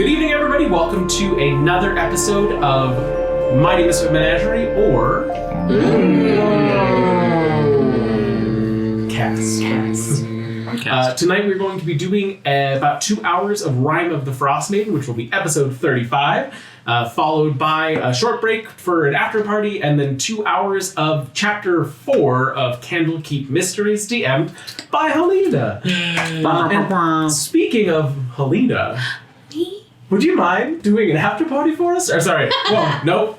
Good evening, everybody. Welcome to another episode of Mighty Misfit Menagerie, or Cast. Tonight we're going to be doing about 2 hours of Rime of the Frostmaiden, which will be episode 35, followed by a short break for an after party, and then 2 hours of chapter 4 of Candlekeep Mysteries, DM'd by Helena. And speaking of Helena, would you mind doing an after party for us? Or sorry, well, nope.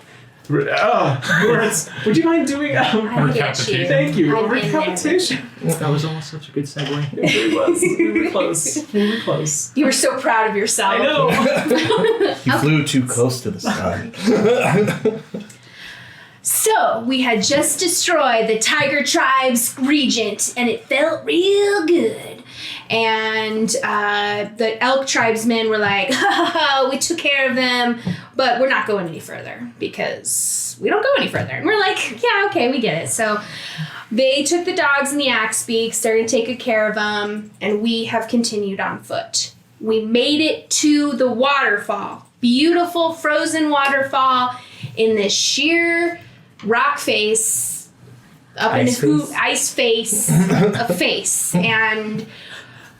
Words. Would you mind doing a recapitation? Thank you. A recapitation. That was almost such a good segue. It really was. We were close. We were close. You were so proud of yourself. I know. You flew too close to the sun. So, we had just destroyed the Tiger Tribe's regent, and it felt real good. And the Elk Tribesmen were like, we took care of them, but we're not going any further because we don't go any further. And we're like, yeah, okay, we get it. So they took the dogs and the axe beaks, started taking care of them, and we have continued on foot. We made it to the waterfall. Beautiful frozen waterfall in this sheer rock face, up in the ice face, a face. And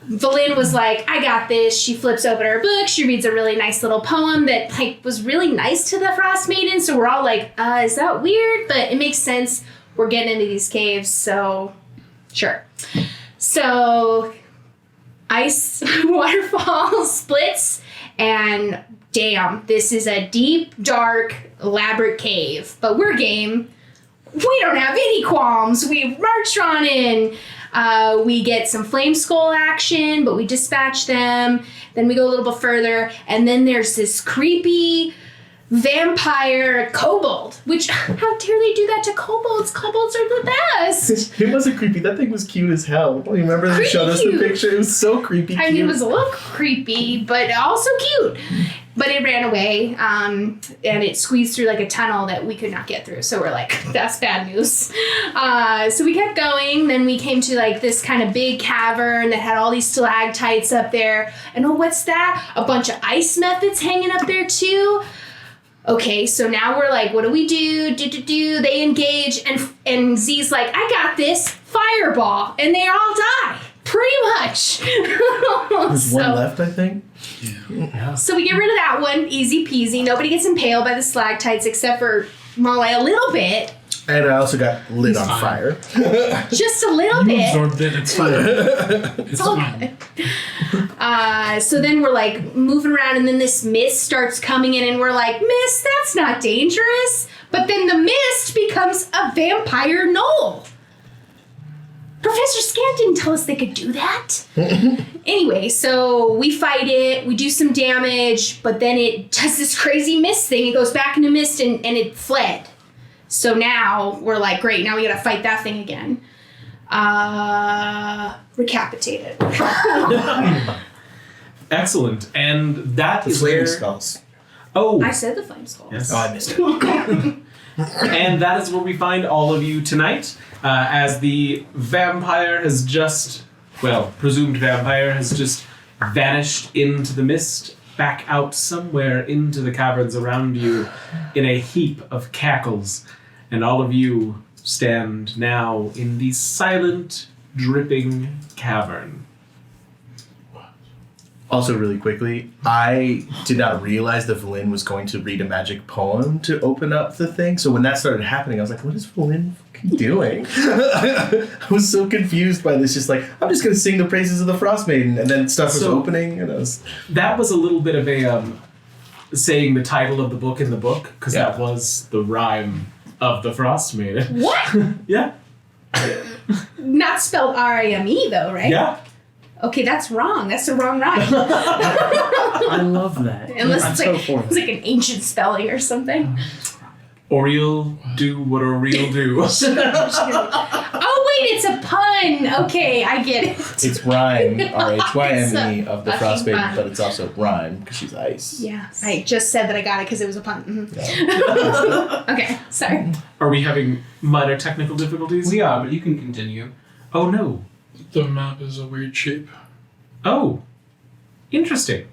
Valyn was like, I got this. She flips open her book. She reads a really nice little poem that was really nice to the Frostmaiden. So we're all like, is that weird? But it makes sense. We're getting into these caves, so sure. So ice waterfall splits, and damn, this is a deep, dark, elaborate cave. But we're game. We don't have any qualms. We marched on in. We get some flame skull action, but we dispatch them. Then we go a little bit further, and then there's this creepy vampire kobold, which, how dare they do that to kobolds? Kobolds are the best. It wasn't creepy. That thing was cute as hell. You remember they showed us the picture? It was so creepy cute. I mean, it was a little creepy, but also cute. But it ran away, and it squeezed through like a tunnel that we could not get through. So we're like, that's bad news. So we kept going. Then we came to like this kind of big cavern that had all these stalactites up there. And oh, what's that? A bunch of ice methods hanging up there too. Okay, so now we're like, what do we do? They engage, and Z's like, I got this. Fireball. And they all die. Pretty much. There's one left, I think. Yeah. So we get rid of that one, easy peasy. Nobody gets impaled by the stalactites except for Molly a little bit. And I also got lit on fire. Just a little bit. Absorbed it, it's fine. It's all good. So then we're like moving around, and then this mist starts coming in, and we're like, mist, that's not dangerous. But then the mist becomes a vampire gnoll. Professor Scant didn't tell us they could do that. Anyway, so we fight it, we do some damage, but then it does this crazy mist thing. It goes back into mist, and it fled. So now we're like, great, now we gotta fight that thing again. Recapitate it. Excellent. And that is Flame where... skulls. Oh. I said the flame skulls. Yes. Oh, I missed it. And that is where we find all of you tonight, as the vampire has just, well, presumed vampire has just vanished into the mist, back out somewhere into the caverns around you in a heap of cackles. And all of you stand now in the silent, dripping cavern. Also, really quickly, I did not realize that Valyn was going to read a magic poem to open up the thing. So when that started happening, I was like, what is Valyn fucking doing? I was so confused by this. Just like, I'm just going to sing the praises of the Frostmaiden. And then stuff was opening. And I was... That was a little bit of a saying the title of the book in the book, because that was the rhyme of the Frostmaiden. What? Yeah. Not spelled R-I-M-E though, right? Yeah. Okay, that's wrong. That's the wrong rhyme. I love that. Unless I'm it's so like an ancient spelling or something. Oriel do what Oriel do. Oh wait, it's a pun. Okay, I get it. It's Rime, R-H-Y-M-E, of the Fucking Frostmaiden, fun. but it's also Rime, because she's ice. Yeah, I just said that I got it because it was a pun. Mhm. Yeah. Okay, sorry. Are we having minor technical difficulties? We are, but you can continue. Oh no. The map is a weird shape. Oh. Interesting.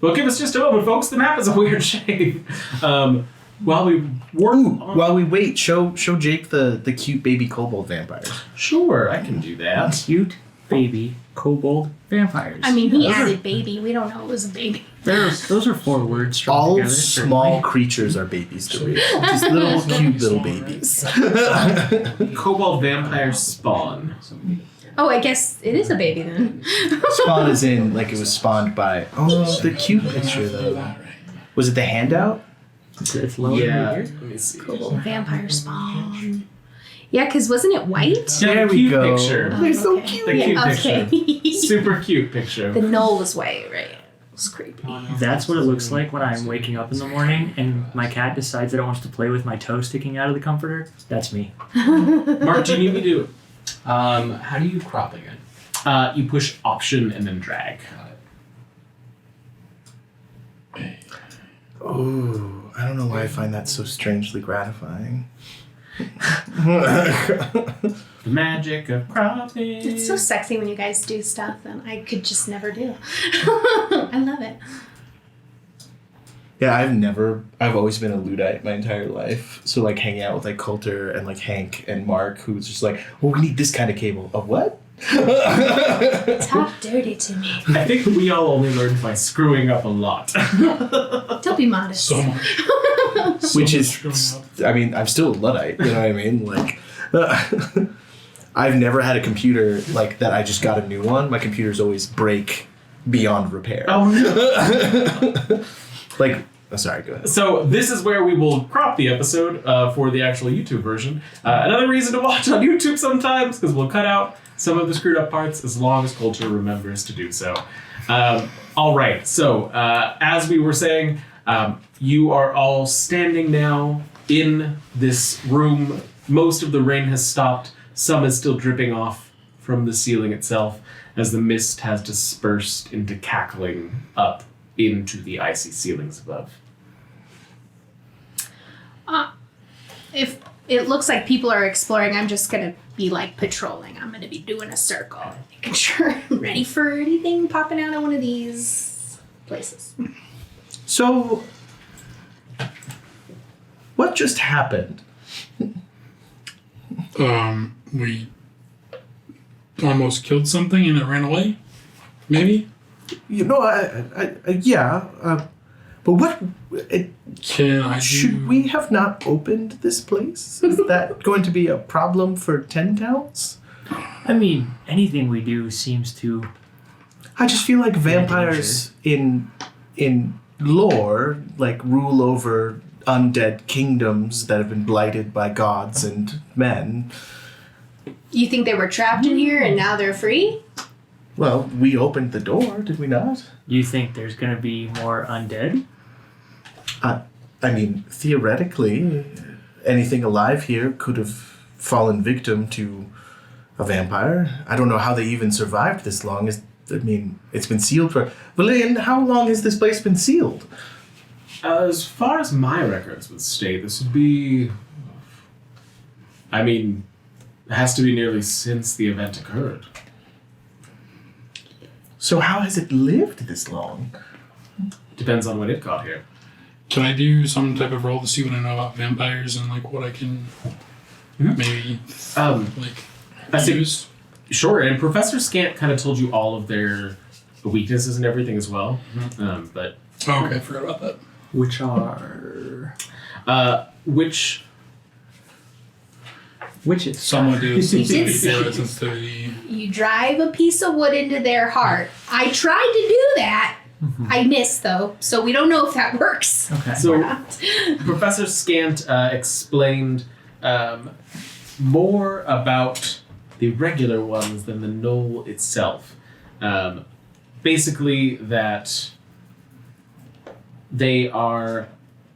Well, give us just a moment, folks. The map is a weird shape. While we work on... While we wait, show Jake the cute baby kobold vampires. Sure, I can do that. Cute baby kobold vampires. I mean, he Those are- added baby. We don't know it was a baby. Those are 4 words strung All together. small certainly. creatures are babies to me. Just little cute little babies. Kobold vampire spawn. Oh, I guess it is a baby then. Spawn is in like it was spawned by. Oh, the cute picture though. Was it the handout? It's lower Yeah. here. Let me see. Vampire spawn. Yeah, because wasn't it white? Yeah, There the we cute go. picture. They're so Okay. cute. The cute Okay. picture. Super cute picture. The knoll was white, right? It was creepy. That's what it looks like when I'm waking up in the morning and my cat decides that it wants to play with my toe sticking out of the comforter. That's me. Mark, do you need me to do How do you crop again? it? You push option and then drag. Ooh, I don't know why I find that so strangely gratifying. The magic of cropping. It's so sexy when you guys do stuff that I could just never do. I love it. Yeah, I've always been a Luddite my entire life. So like hanging out with like Coulter and like Hank and Mark, who's just like, well, we need this kind of cable. A what? Talk dirty to me. I think we all only learned by screwing up a lot. Don't be modest. So much. Which much growing is, up. I mean, I'm still a Luddite, you know what I mean? Like, I've never had a computer like that I just got a new one. My computers always break beyond repair. Oh no. Like, oh, sorry, go ahead. So this is where we will crop the episode for the actual YouTube version. Another reason to watch on YouTube sometimes, because we'll cut out some of the screwed up parts as long as culture remembers to do so. All right, so as we were saying, you are all standing now in this room. Most of the rain has stopped. Some is still dripping off from the ceiling itself as the mist has dispersed into cackling up into the icy ceilings above. If it looks like people are exploring, I'm just gonna be like patrolling. I'm gonna be doing a circle, making sure I'm ready for anything popping out of one of these places. So, what just happened? We almost killed something and it ran away. Maybe. You know, yeah, but what? Can I Should we have not opened this place? Is that going to be a problem for 10 towns? I mean, anything we do seems to. I just feel like vampires in lore like rule over undead kingdoms that have been blighted by gods and men. You think they were trapped in here and now they're free? Well, we opened the door, did we not? You think there's going to be more undead? I mean, theoretically, anything alive here could have fallen victim to a vampire. I don't know how they even survived this long. I mean, it's been sealed for... Valine, how long has this place been sealed? As far as my records would state, this would be... I mean, it has to be nearly since the event occurred. So how has it lived this long? Depends on when it got here. Can I do some type of roll to see what I know about vampires and like what I can maybe like I see. use? Sure, and Professor Scant kind of told you all of their weaknesses and everything as well. But Oh, okay, I forgot about that. Which are. which Witches. Somewhat do sensitivity, say- sensitivity. You drive a piece of wood into their heart. I tried to do that. I missed though, so we don't know if that works. Okay. so Not. Professor Scant explained more about the regular ones than the knoll itself. Basically, that they are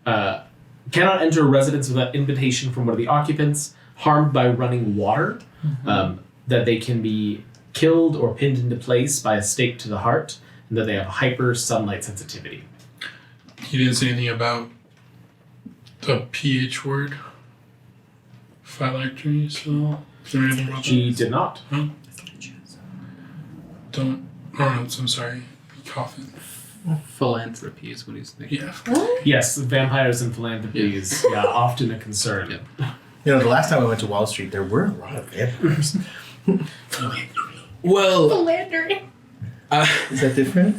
cannot enter a residence without invitation from one of the occupants, harmed by running water, that they can be killed or pinned into place by a stake to the heart, and that they have hyper sunlight sensitivity. He didn't say anything about the PH word. Phylactery, so is there anything about She that? did not. Don't. Oh no, I'm sorry. Coffin. Philanthropy is what he's thinking. Yeah. What? Yes, vampires and philanthropy is often a concern. Yeah. You know, the last time I went to Wall Street, there were a lot of vampires. Well, Philandering. Is that different?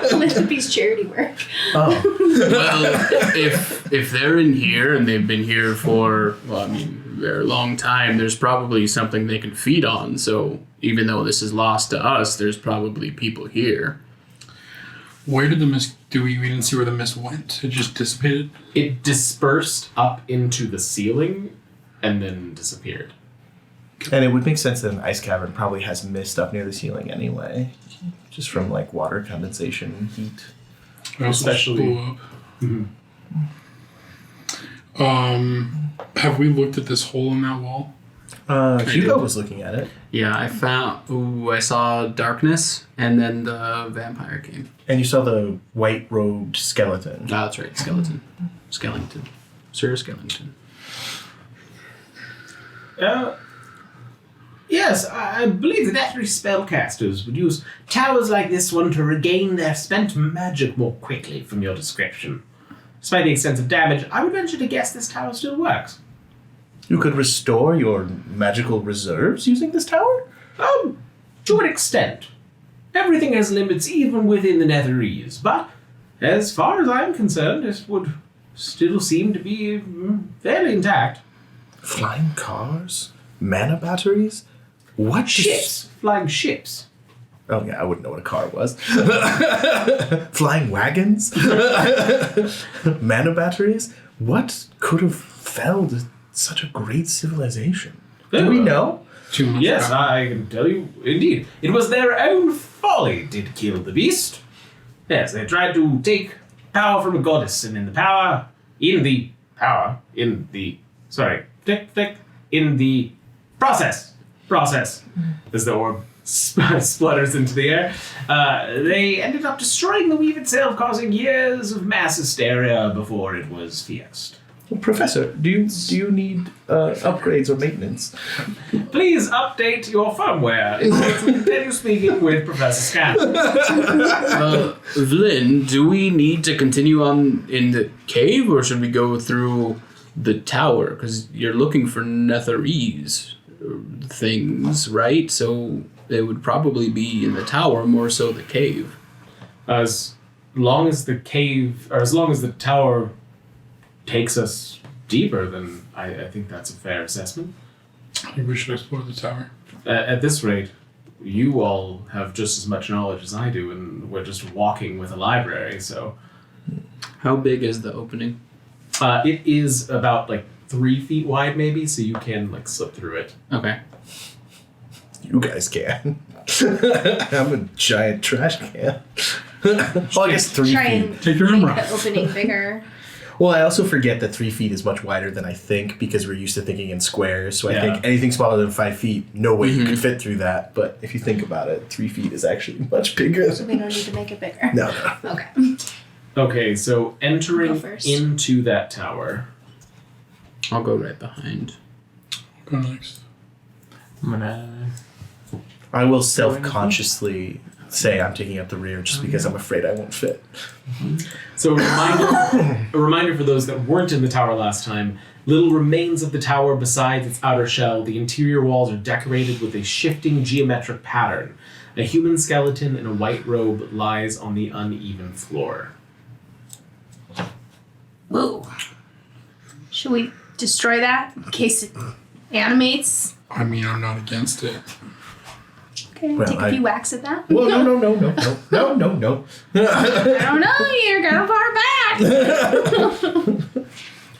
Philanthropy's charity work. Oh. well, if they're in here and they've been here for a very long time, there's probably something they can feed on. So even though this is lost to us, there's probably people here. Where did the mist? We didn't see where the mist went. It just dissipated. It dispersed up into the ceiling and then disappeared. And it would make sense that an ice cavern probably has mist up near the ceiling anyway. Just from like water condensation and heat. It also Especially- blew up. Have we looked at this hole in that wall? Hugo was looking at it. Yeah, I saw darkness, and then the vampire came. And you saw the white robed skeleton. Ah, that's right, Skellington. Sir Skellington. Yes, I believe the Netherese spellcasters would use towers like this one to regain their spent magic more quickly, from your description. Despite the extensive damage, I would venture to guess this tower still works. You could restore your magical reserves using this tower? To an extent. Everything has limits even within the Netherese, but as far as I'm concerned, it would still seem to be fairly intact. Flying cars? Mana batteries? What? Ships. Flying ships. Oh yeah, I wouldn't know what a car was. Flying wagons? Mana batteries? What could have felled such a great civilization? Do we know? Too much. Yes, power. I can tell you, indeed. It was their own folly did kill the beast. Yes, they tried to take power from a goddess, and in the process, as the orb splutters into the air, they ended up destroying the weave itself, causing years of mass hysteria before it was fierced. Professor, do you need upgrades or maintenance? Please update your firmware in order to continue speaking with Professor Scan. Vlyn, do we need to continue on in the cave, or should we go through the tower? Because you're looking for Netherese things, right? So it would probably be in the tower, more so the cave. As long as the tower takes us deeper, then I think that's a fair assessment. I think we should explore the tower. At this rate, you all have just as much knowledge as I do, and we're just walking with a library, so... How big is the opening? It is about, 3 feet wide, maybe, so you can, slip through it. Okay. You guys can. I'm a giant trash can. Well, I guess 3 Try feet. and Take your make armor the off. opening bigger. Well, I also forget that 3 feet is much wider than I think because we're used to thinking in squares. So I Yeah. think anything smaller than 5 feet, no way you could fit through that. But if you think about it, 3 feet is actually much bigger. So we don't need to make it bigger. No. Okay. Okay, so entering Go first. into that tower... I'll go right behind. Go next. I'm gonna. I will self-consciously say I'm taking up the rear just because I'm afraid I won't fit. So a reminder for those that weren't in the tower last time, little remains of the tower besides its outer shell, the interior walls are decorated with a shifting geometric pattern. A human skeleton in a white robe lies on the uneven floor. Whoa. Should we destroy that in case it animates? I mean, I'm not against it. Okay, Well, take a few whacks at that. Well, no. I don't know, you're kind of far back.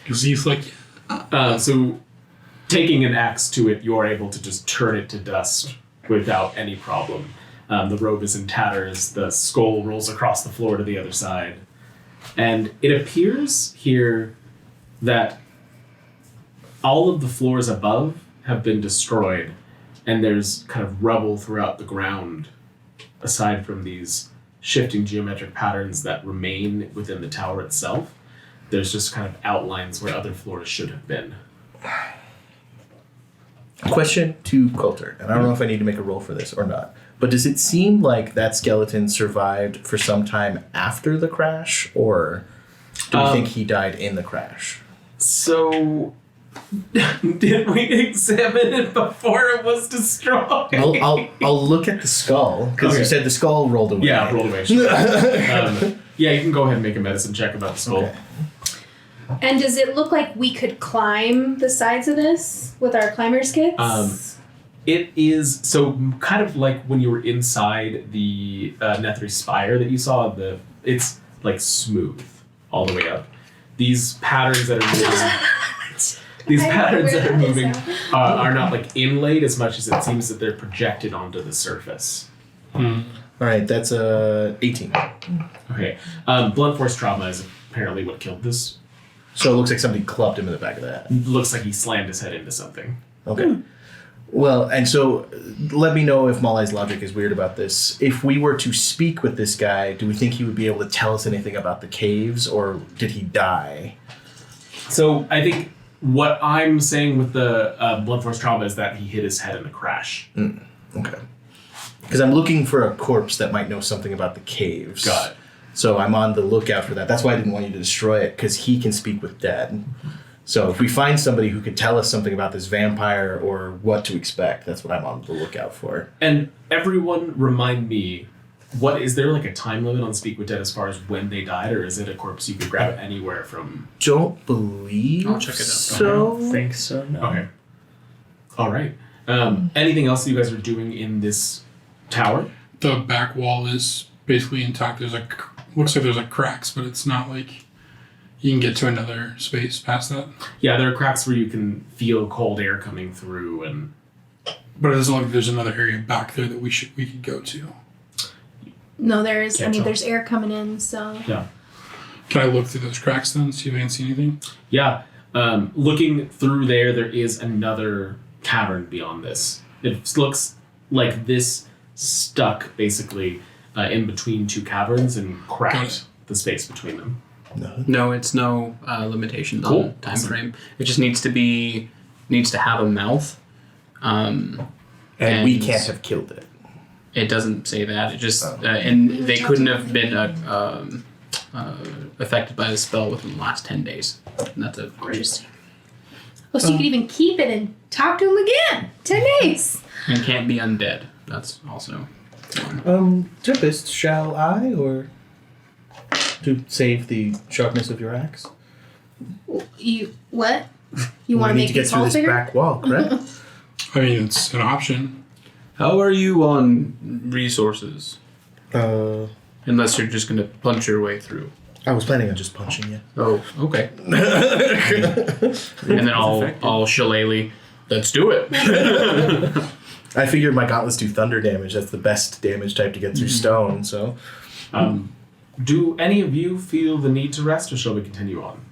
Because he's like, So taking an axe to it, you're able to just turn it to dust without any problem. The robe is in tatters, the skull rolls across the floor to the other side. And it appears here that all of the floors above have been destroyed, and there's kind of rubble throughout the ground, aside from these shifting geometric patterns that remain within the tower itself. There's just kind of outlines where other floors should have been. Question to Coulter, and I don't know if I need to make a roll for this or not, But does it seem like that skeleton survived for some time after the crash, or do we think he died in the crash? So, did we examine it before it was destroyed? I'll look at the skull, because you said the skull rolled away. Yeah, rolled away. Sure. Yeah, you can go ahead and make a medicine check about the skull. Okay. And does it look like we could climb the sides of this with our climber's kits? It is so kind of like when you were inside the Netherese spire that you saw. It's like smooth all the way up. These patterns that are moving, are not like inlaid as much as it seems that they're projected onto the surface. All right, that's 18. Okay, blunt force trauma is apparently what killed this. So it looks like somebody clubbed him in the back of the head. Looks like he slammed his head into something. Okay. Well, and so let me know if Molly's logic is weird about this. If we were to speak with this guy, do we think he would be able to tell us anything about the caves, or did he die? So I think what I'm saying with the blunt force trauma is that he hit his head in a crash. Okay. Because I'm looking for a corpse that might know something about the caves. Got it. So I'm on the lookout for that. That's why I didn't want you to destroy it, because he can speak with dead. So if we find somebody who could tell us something about this vampire or what to expect, that's what I'm on the lookout for. And everyone remind me, is there like a time limit on Speak with Dead as far as when they died, or is it a corpse you could grab anywhere from? Don't believe I'll check it out. so. I don't think so, no. Okay. All right. Anything else that you guys are doing in this tower? The back wall is basically intact. Looks like there's cracks, but it's not like you can get to another space past that. Yeah, there are cracks where you can feel cold air coming through, and But it doesn't look like there's another area back there that we could go to. No, there is. Can't tell. There's air coming in, so. yeah. Can I look through those cracks then, see if I can see anything? Yeah. Looking through there is another cavern beyond this. It looks like this stuck basically in between two caverns and Got cracked it. the space between them. No, it's no limitations Cool. on time Awesome. frame. It just needs to have a mouth. And we can't have killed it. It doesn't say that. It just and they couldn't have been affected by the spell within the last 10 days. And that's it. Interesting. Oh, so you could even keep it and talk to him again. 10 days. And can't be undead. That's also. Tempest, shall I, or to save the sharpness of your axe? You, what? You want to We make need to get this through wall this bigger? back wall, correct? I mean, it's an option. How are you on resources? Unless you're just gonna punch your way through. I was planning on just punching you. Oh, okay. And then I'll shillelagh. Let's do it. I figured my gauntlets do thunder damage. That's the best damage type to get through stone, so. Do any of you feel the need to rest, or shall we continue on?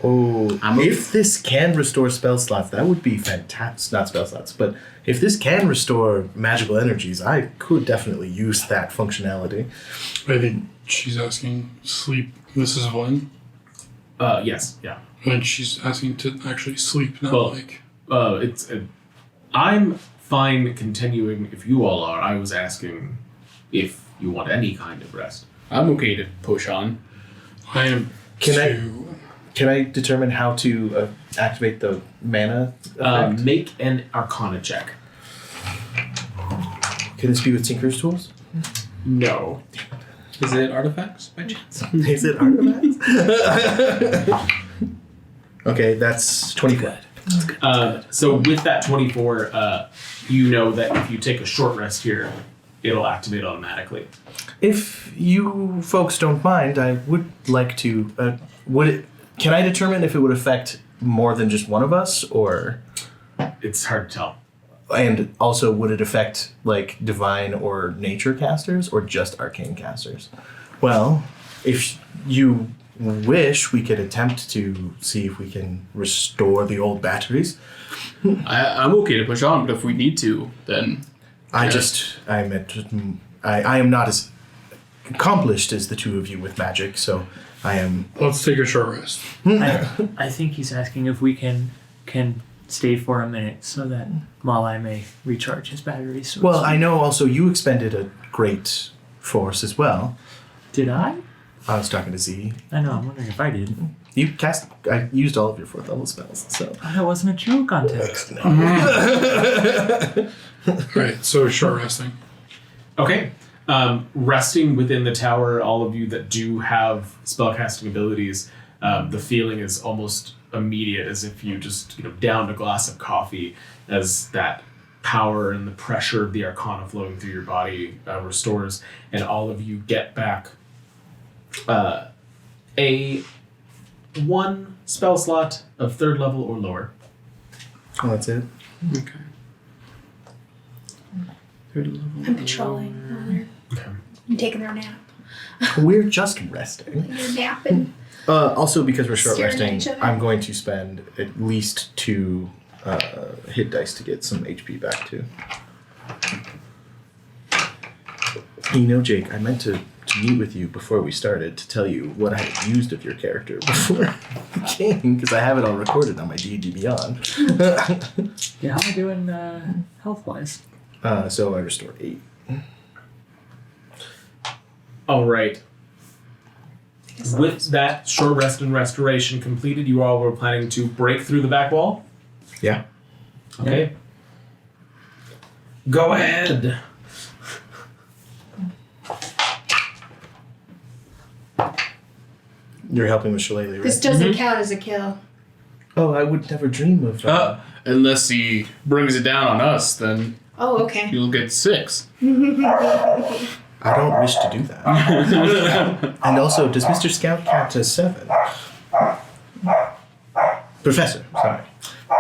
Oh, I'm if this can restore spell slots, that would be fantastic. Not spell slots, but if this can restore magical energies, I could definitely use that functionality. I think she's asking sleep. This is Vlyn. Yes, yeah. And she's asking to actually sleep, not Well, like. I'm fine continuing if you all are. I was asking if you want any kind of rest. I'm okay to push on. I am. Can I determine how to activate the mana effect? Make an Arcana check. Can this be with Tinker's tools? No. Is it artifacts by chance? Is it artifacts? Okay, that's 24. So with that 24, you know that if you take a short rest here, it'll activate automatically. If you folks don't mind, I would like to. Can I determine if it would affect more than just one of us, or? It's hard to tell. And also, would it affect like divine or nature casters, or just arcane casters? Well, if you wish, we could attempt to see if we can restore the old batteries. I'm okay to push on, but if we need to, then. I am not as accomplished as the two of you with magic, so I am. Let's take a short rest. I think he's asking if we can stay for a minute so that while I may recharge his batteries. So Well, I know also you expended a great force as well. Did I? I was talking to Z. I know. I'm wondering if I did. I used all of your 4th level spells, so. That wasn't a true context. Right, so short resting. Okay. Resting within the tower, all of you that do have spellcasting abilities, the feeling is almost immediate, as if you just downed a glass of coffee, as that power and the pressure of the arcana flowing through your body restores, and all of you get back a 1 spell slot of 3rd level or lower. Oh, that's it? Okay. 3rd level. I'm patrolling. Okay. I'm taking their nap. We're just resting. You're napping. Also, because we're short Staring at resting, each other. I'm going to spend at least 2 hit dice to get some HP back too. Jake, I meant to meet with you before we started to tell you what I had used of your character before the game, because I have it all recorded on my D&D Beyond. Yeah, how am I doing health-wise? So I restored 8. All right. With that short rest and restoration completed, you all were planning to break through the back wall? Yeah. Okay. Go ahead. You're helping with Shillelagh, right? This doesn't count as a kill. Oh, I would never dream of... Unless he brings it down on us, then Oh, okay. you'll get 6. I don't wish to do that. And also, does Mr. Scout count as 7? Professor, sorry.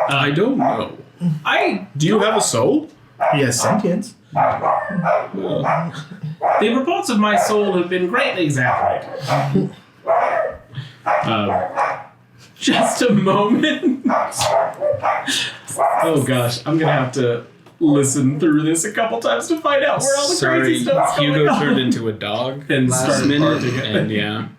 I don't know. Do you have a soul? He has sentience. Well, The reports of my soul have been greatly exaggerated. Just a moment. Oh gosh, I'm gonna have to listen through this a couple times to find out where all the sorry, crazy stuff's going Hugo on. turned into a dog And last started minute, barking. and yeah.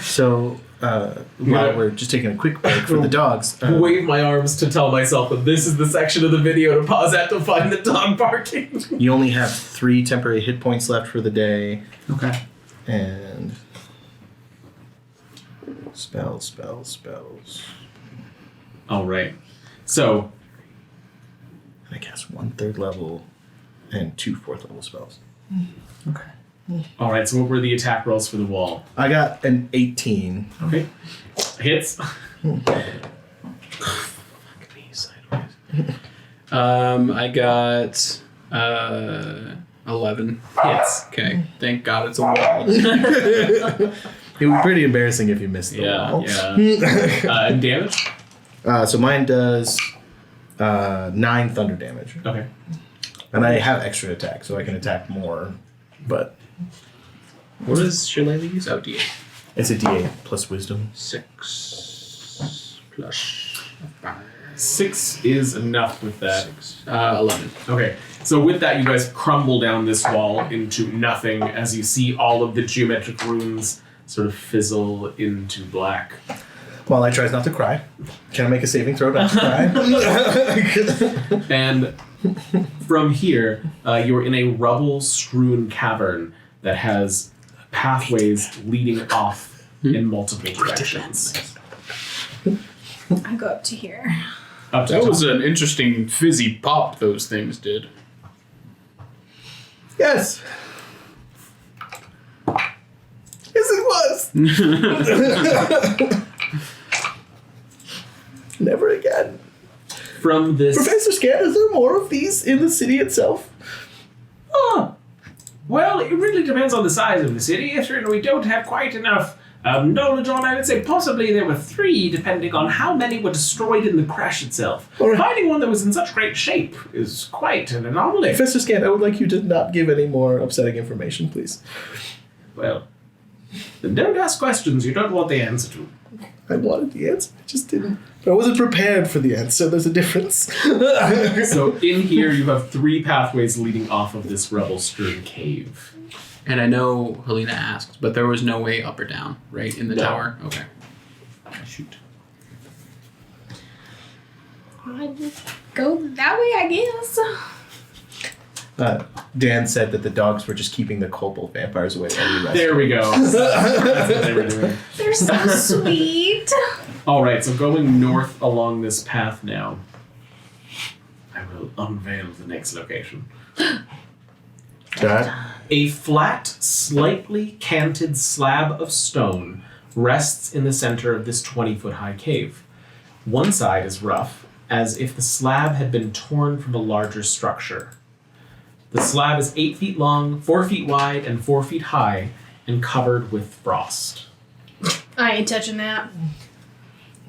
So, while we're just taking a quick break for the dogs... Wave my arms to tell myself that this is the section of the video to pause at to find the dog barking. You only have 3 temporary hit points left for the day. Okay. And... Spells. All right. So, And I cast 1 3rd level and 2 4th level spells. Okay. all right. So what were the attack rolls for the wall? I got an 18. Okay. Hits. I got 11 Hits. Okay, thank God it's a wall. It would be pretty embarrassing if you missed the wall. Yeah. And damage. So mine does 9 thunder damage. Okay. And I have extra attack, so I can attack more. But What does Shillelagh use? Oh, D8. it's a d8 plus wisdom. 6 plus 5. 6 is enough with that. 11. Okay, so with that, you guys crumble down this wall into nothing as you see all of the geometric runes sort of fizzle into black. While I tries not to cry. Can I make a saving throw not to cry? And from here, you're in a rubble-strewn cavern that has pathways leading off in multiple directions. I go up to here. Up to That the was top. an interesting fizzy pop those things did. Yes. Yes, it was. Never again. From this... Professor Scan, is there more of these in the city itself? Oh, well, it really depends on the size of the city. We don't have quite enough knowledge on. I would say possibly there were 3, depending on how many were destroyed in the crash itself. All right. Finding one that was in such great shape is quite an anomaly. Professor Scan, I would like you to not give any more upsetting information, please. Well, then don't ask questions you don't want the answer to. I wanted the answer, I just didn't. But I wasn't prepared for the answer, there's a difference. So in here you have 3 pathways leading off of this rubble-strewn cave. And I know Helena asked, but there was no way up or down, right? In the No. tower? Okay. Shoot. I'd go that way, I guess. Dan said that the dogs were just keeping the kobold vampires away. There we go. That's what they were doing. They're so sweet. All right, so going north along this path now. I will unveil the next location. Dad? A flat, slightly canted slab of stone rests in the center of this 20-foot high cave. One side is rough, as if the slab had been torn from a larger structure. The slab is 8 feet long, 4 feet wide, and 4 feet high, and covered with frost. I ain't touching that.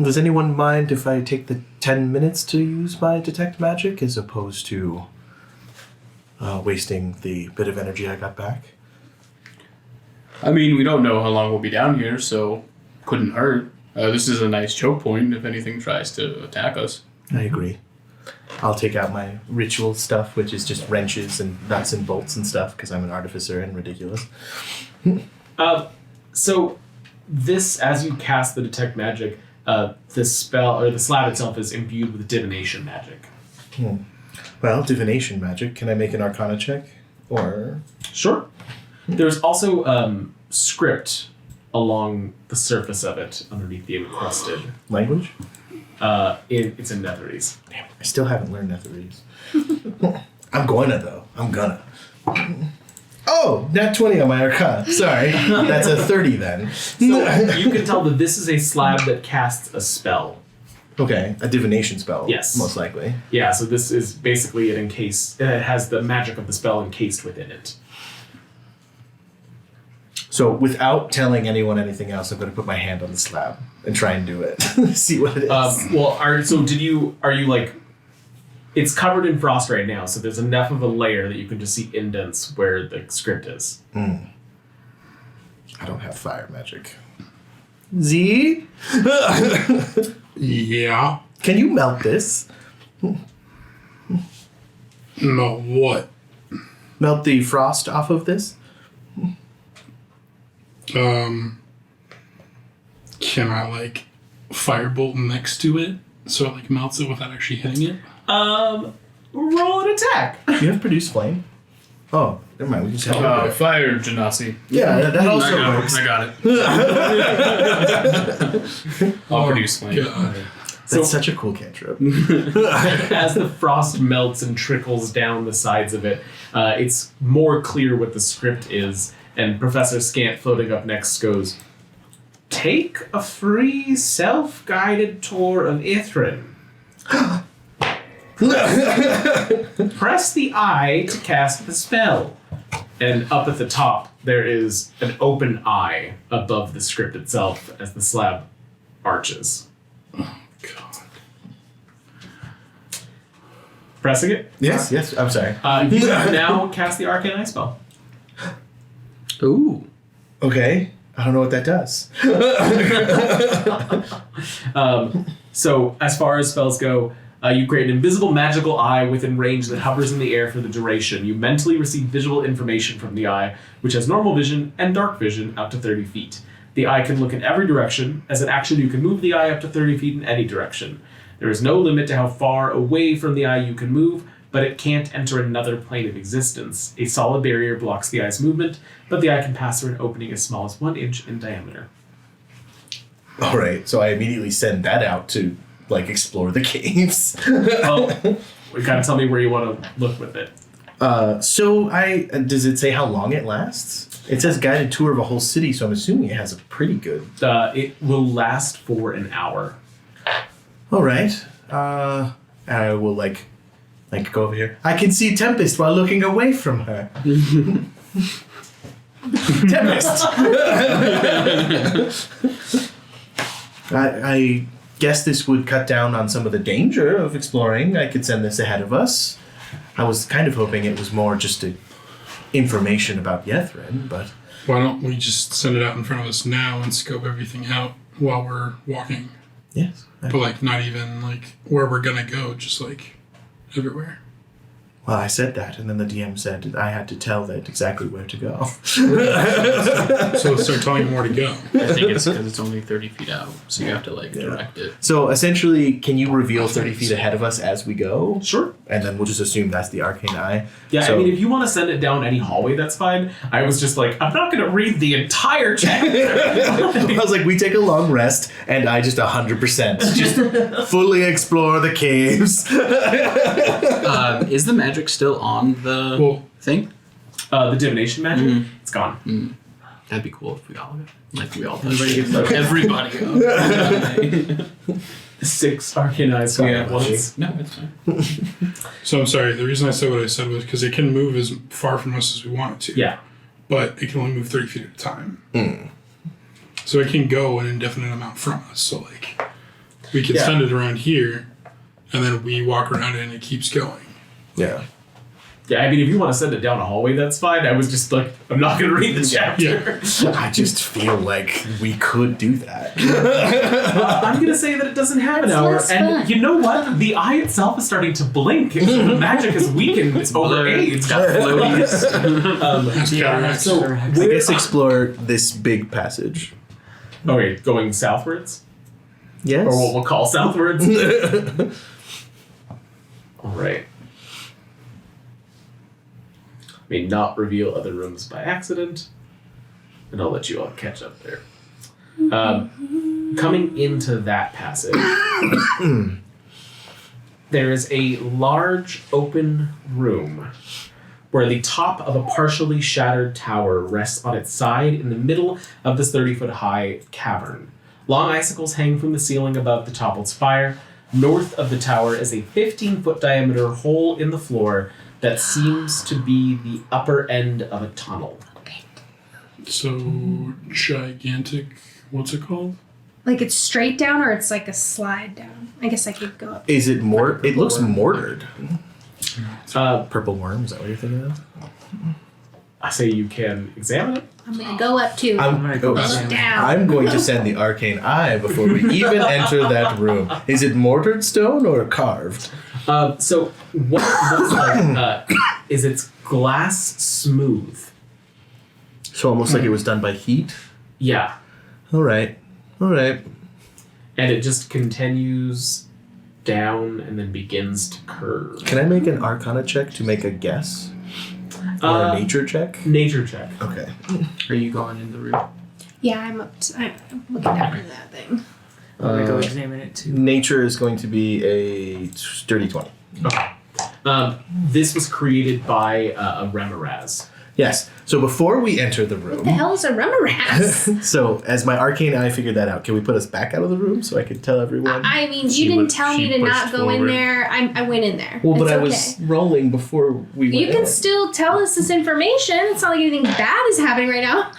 Does anyone mind if I take the 10 minutes to use my detect magic as opposed to wasting the bit of energy I got back? I mean, we don't know how long we'll be down here, so couldn't hurt. This is a nice choke point if anything tries to attack us. I agree. I'll take out my ritual stuff, which is just wrenches and nuts and bolts and stuff, because I'm an artificer and ridiculous. So this, as you cast the detect magic, the spell, or the slab itself, is imbued with divination magic. Well, divination magic. Can I make an arcana check? Or... Sure. There's also script along the surface of it, underneath the encrusted. language? It's in Netherese. Damn it, I still haven't learned Netherese. I'm gonna, though. I'm gonna. Oh, nat 20 on my arcana. Sorry. That's a 30 then. So you can tell that this is a slab that casts a spell. Okay, a divination spell. Yes. Most likely. Yeah, so this is basically it has the magic of the spell encased within it. So without telling anyone anything else, I'm going to put my hand on the slab and try and do it. See what it is. Are you like, it's covered in frost right now, so there's enough of a layer that you can just see indents where the script is. I don't have fire magic. Z? Yeah. Can you melt this? No, what? Melt the frost off of this? Can I, like, firebolt next to it so it, like, melts it without actually hitting it? Roll an attack. Do you have produce flame? Oh, never mind. We just have Fire Genasi. Yeah, that also works. I got it. I'll produce flame. God. That's such a cool cantrip. As the frost melts and trickles down the sides of it, it's more clear what the script is, and Professor Scant floating up next goes, "Take a free self-guided tour of Ithrin. Press the eye to cast the spell." And up at the top, there is an open eye above the script itself as the slab arches. God. Pressing it? Yes, I'm sorry. You now cast the Arcane Eye spell. Ooh. Okay. I don't know what that does. So, as far as spells go, you create an invisible magical eye within range that hovers in the air for the duration. You mentally receive visual information from the eye, which has normal vision and dark vision out to 30 feet. The eye can look in every direction. As an action, you can move the eye up to 30 feet in any direction. There is no limit to how far away from the eye you can move, but it can't enter another plane of existence. A solid barrier blocks the eye's movement, but the eye can pass through an opening as small as 1 inch in diameter. All right, so I immediately send that out to, like, explore the caves. Well, you gotta tell me where you want to look with it. Does it say how long it lasts? It says guided tour of a whole city, so I'm assuming it has a pretty good... It will last for an hour. All right. I will, like go over here. I can see Tempest while looking away from her. Tempest! I guess this would cut down on some of the danger of exploring. I could send this ahead of us. I was kind of hoping it was more just information about Yethrin, but... Why don't we just send it out in front of us now and scope everything out while we're walking? Yes. But, like, not even, like, where we're gonna go, just, like, everywhere. Well, I said that, and then the DM said I had to tell it exactly where to go. So let's start telling you where to go. I think it's because it's only 30 feet out, so you have to direct it. So essentially, can you reveal 30 feet ahead of us as we go? Sure. And then we'll just assume that's the arcane eye. Yeah, So- I mean, if you want to send it down any hallway, that's fine. I was just like, I'm not going to read the entire chapter. I was like, we take a long rest, and I just 100% just fully explore the caves. Is the magic still on the thing? The divination magic, it's gone. That'd be cool if we all we all Everybody everybody. 6 arcane eyes gone at once. No, it's fine. So I'm sorry. The reason I said what I said was because it can move as far from us as we want it to. Yeah. But it can only move 30 feet at a time. So it can go an indefinite amount from us. So like, we can send it around here, and then we walk around it, and it keeps going. Yeah. Yeah, I mean, if you want to send it down a hallway, that's fine. I was just like, I'm not going to read the chapter. I just feel like we could do that. I'm going to say that it doesn't have an That's hour. less And fun. you know what? The eye itself is starting to blink. The magic has weakened over age. That's cataracts. So, I guess explore this big passage. okay, going southwards? Yes. Or what we'll call southwards? All right. May not reveal other rooms by accident, and I'll let you all catch up there. Coming into that passage, there is a large open room where the top of a partially shattered tower rests on its side in the middle of this 30-foot high cavern. Long icicles hang from the ceiling above the toppled spire. North of the tower is a 15-foot diameter hole in the floor that seems to be the upper end of a tunnel. So gigantic. What's it called? Like it's straight down or it's like a slide down? I guess I could go up. Is it more? It looks mortared. Uh, Purple worm, is that what you're thinking of? I say you can examine it. I'm gonna go up too. I'm gonna go Look down. I'm going to send the arcane eye before we even enter that room. Is it mortared stone or carved? So what it looks like is it's glass smooth. So almost like it was done by heat? Yeah. All right. And And it just continues down and then begins to curve. can I make an arcana check to make a guess? Or a nature check? Nature check. Okay. Are you going in the room? Yeah, I'm looking down at that thing. I'm gonna go examine it too. Nature is going to be a dirty 20. Okay. This was created by a Remoraz. Yes. So before we enter the What the room, hell is a Remoraz? so as my arcane eye figured that out, can we put us back out of the room so I could tell everyone? I mean, She you didn't would- tell me she to not pushed go in forward. there. I went in there. well, but It's I okay. was rolling before we went You can in. still tell us this information. It's not like anything bad is happening right now.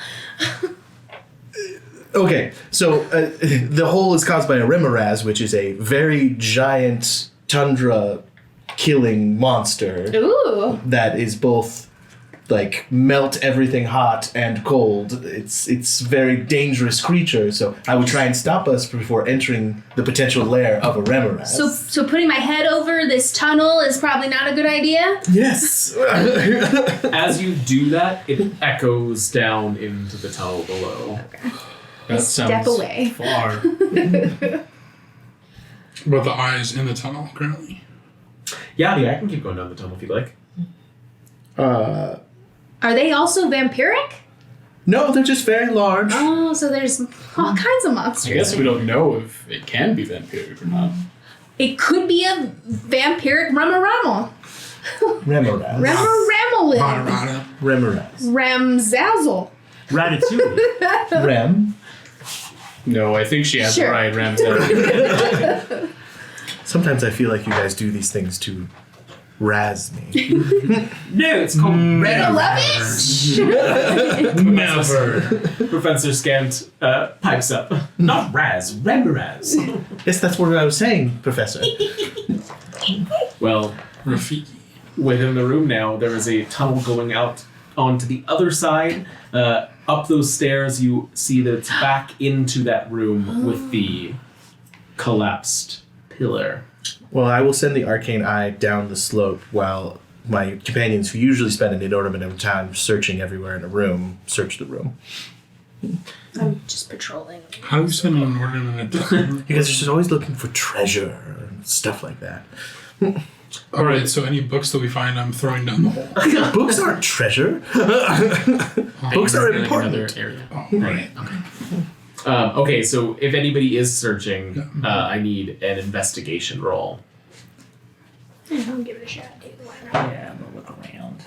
Okay, so the hole is caused by a Remoraz, which is a very giant tundra-killing monster Ooh. that is both like melt everything hot and cold. It's very dangerous creature. So I would try and stop us before entering the potential lair of a Remoraz. So putting my head over this tunnel is probably not a good idea. yes. As you do that, it echoes down into the tunnel below. That Step sounds away. far. But the eye is in the tunnel currently. Yeah, I can keep going down the tunnel if you like. Are they also vampiric? No, they're just very large. Oh, so there's all kinds of I monsters. guess we don't know if it can be vampiric or not. It could be a vampiric Remoramal. Remoraz. Remoramalin. Rada. Remoraz. Ramzazzle. Ratatouille. Rem. No, I think she has Sure. the right Ramsay. Sometimes I feel like you guys do these things to razz me. No, it's called I love it. Never. Professor Scant pipes up. Not Raz, Remoraz. Yes, that's what I was saying, Professor. Well, Rafiki. within the room now, there is a tunnel going out onto the other side. Up those stairs, you see that it's back into that room with the collapsed pillar. Well, I will send the arcane eye down the slope while my companions, who usually spend an inordinate amount of time searching everywhere in a room, search the room. I'm just patrolling. How do you spend an inordinate time? You guys are just always looking for treasure and stuff like that. All right, so any books that we find, I'm throwing down the hole. Books aren't treasure. Books are Like important. another area. Oh, right. Okay, so if anybody is searching, I need an investigation roll. I'll give it a shot. Why not? Yeah, I'm gonna look around.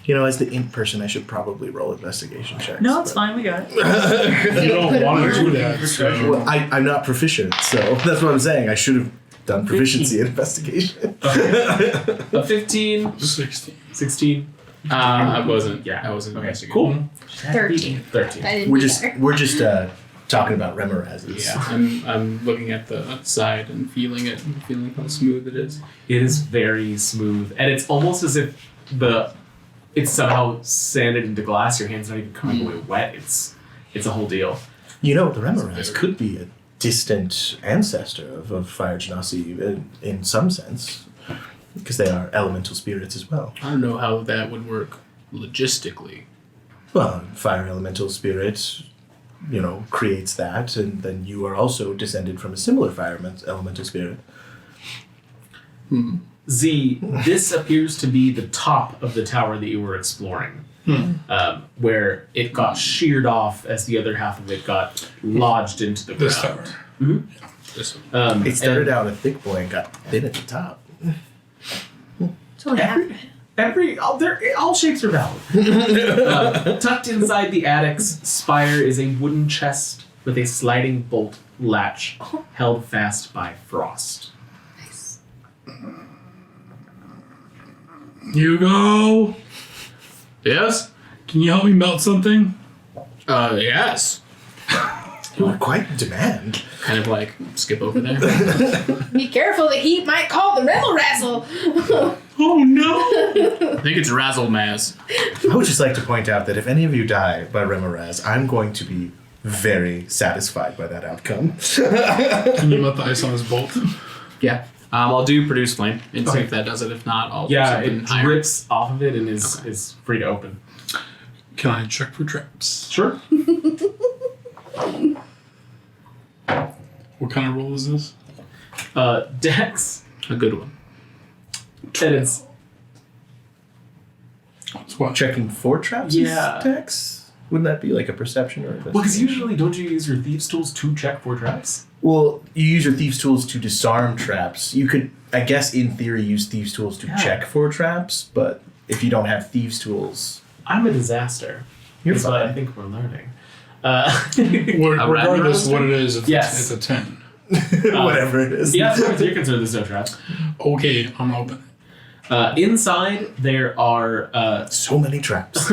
You know, as the int person, I should probably roll investigation checks. No, it's but- fine. We got it. You don't want to do that, so... Well, I'm not proficient, so that's what I'm saying. I should have done proficiency in investigation. A 15, 16. 16. I wasn't. Yeah. I wasn't Okay, investigating. cool. 13. 13. I didn't We're do just better. talking about Remorazes. Yeah, I'm looking at the side and feeling it, and feeling how smooth it is. It is very smooth, and it's almost as if it's somehow sanded into glass. Your hand's not even coming away wet. It's a whole deal. You know, the Remoraz could be a distant ancestor of Fire Genasi in some sense, because they are elemental spirits as well. I don't know how that would work logistically. Well, fire elemental spirit, creates that, and then you are also descended from a similar fire elemental spirit. Z, this appears to be the top of the tower that you were exploring, where it got sheared off as the other half of it got lodged into the This ground. tower. This one. It started out a thick boy and got thin at the top. That's what happened. All shapes are valid. Tucked inside the attic's spire is a wooden chest with a sliding bolt latch held fast by frost. Nice. Hugo, Yes. can you help me melt something? Yes. You are quite in demand. Kind of like skip over there. Be careful, the heat might call the rebel razzle. Oh no! I think it's Razzle Maz. I would just like to point out that if any of you die by Remoraz, I'm going to be very satisfied by that outcome. Can you let the ice on his bolt? Yeah. I'll do produce flame and see if that does it. If not, I'll do Yeah, something it higher. drips off of it and is free to open. Can I check for traps? Sure. What kind of roll is this? Dex. A good one. And it's It's what? Checking for traps Yeah. is Dex? Wouldn't that be like a perception or a well, because investigation? usually don't you use your thieves' tools to check for traps? Well, you use your thieves' tools to disarm traps. You could, I guess, in theory, use thieves' tools to Yeah. check for traps, but if you don't have thieves' tools, I'm a disaster. You're That's what I fine. think we're learning. Regardless of what it is, Yes. it's a 10. whatever it is. Yeah, as far as you're concerned, there's no traps. Okay, I'm open. Inside, there are. So many traps.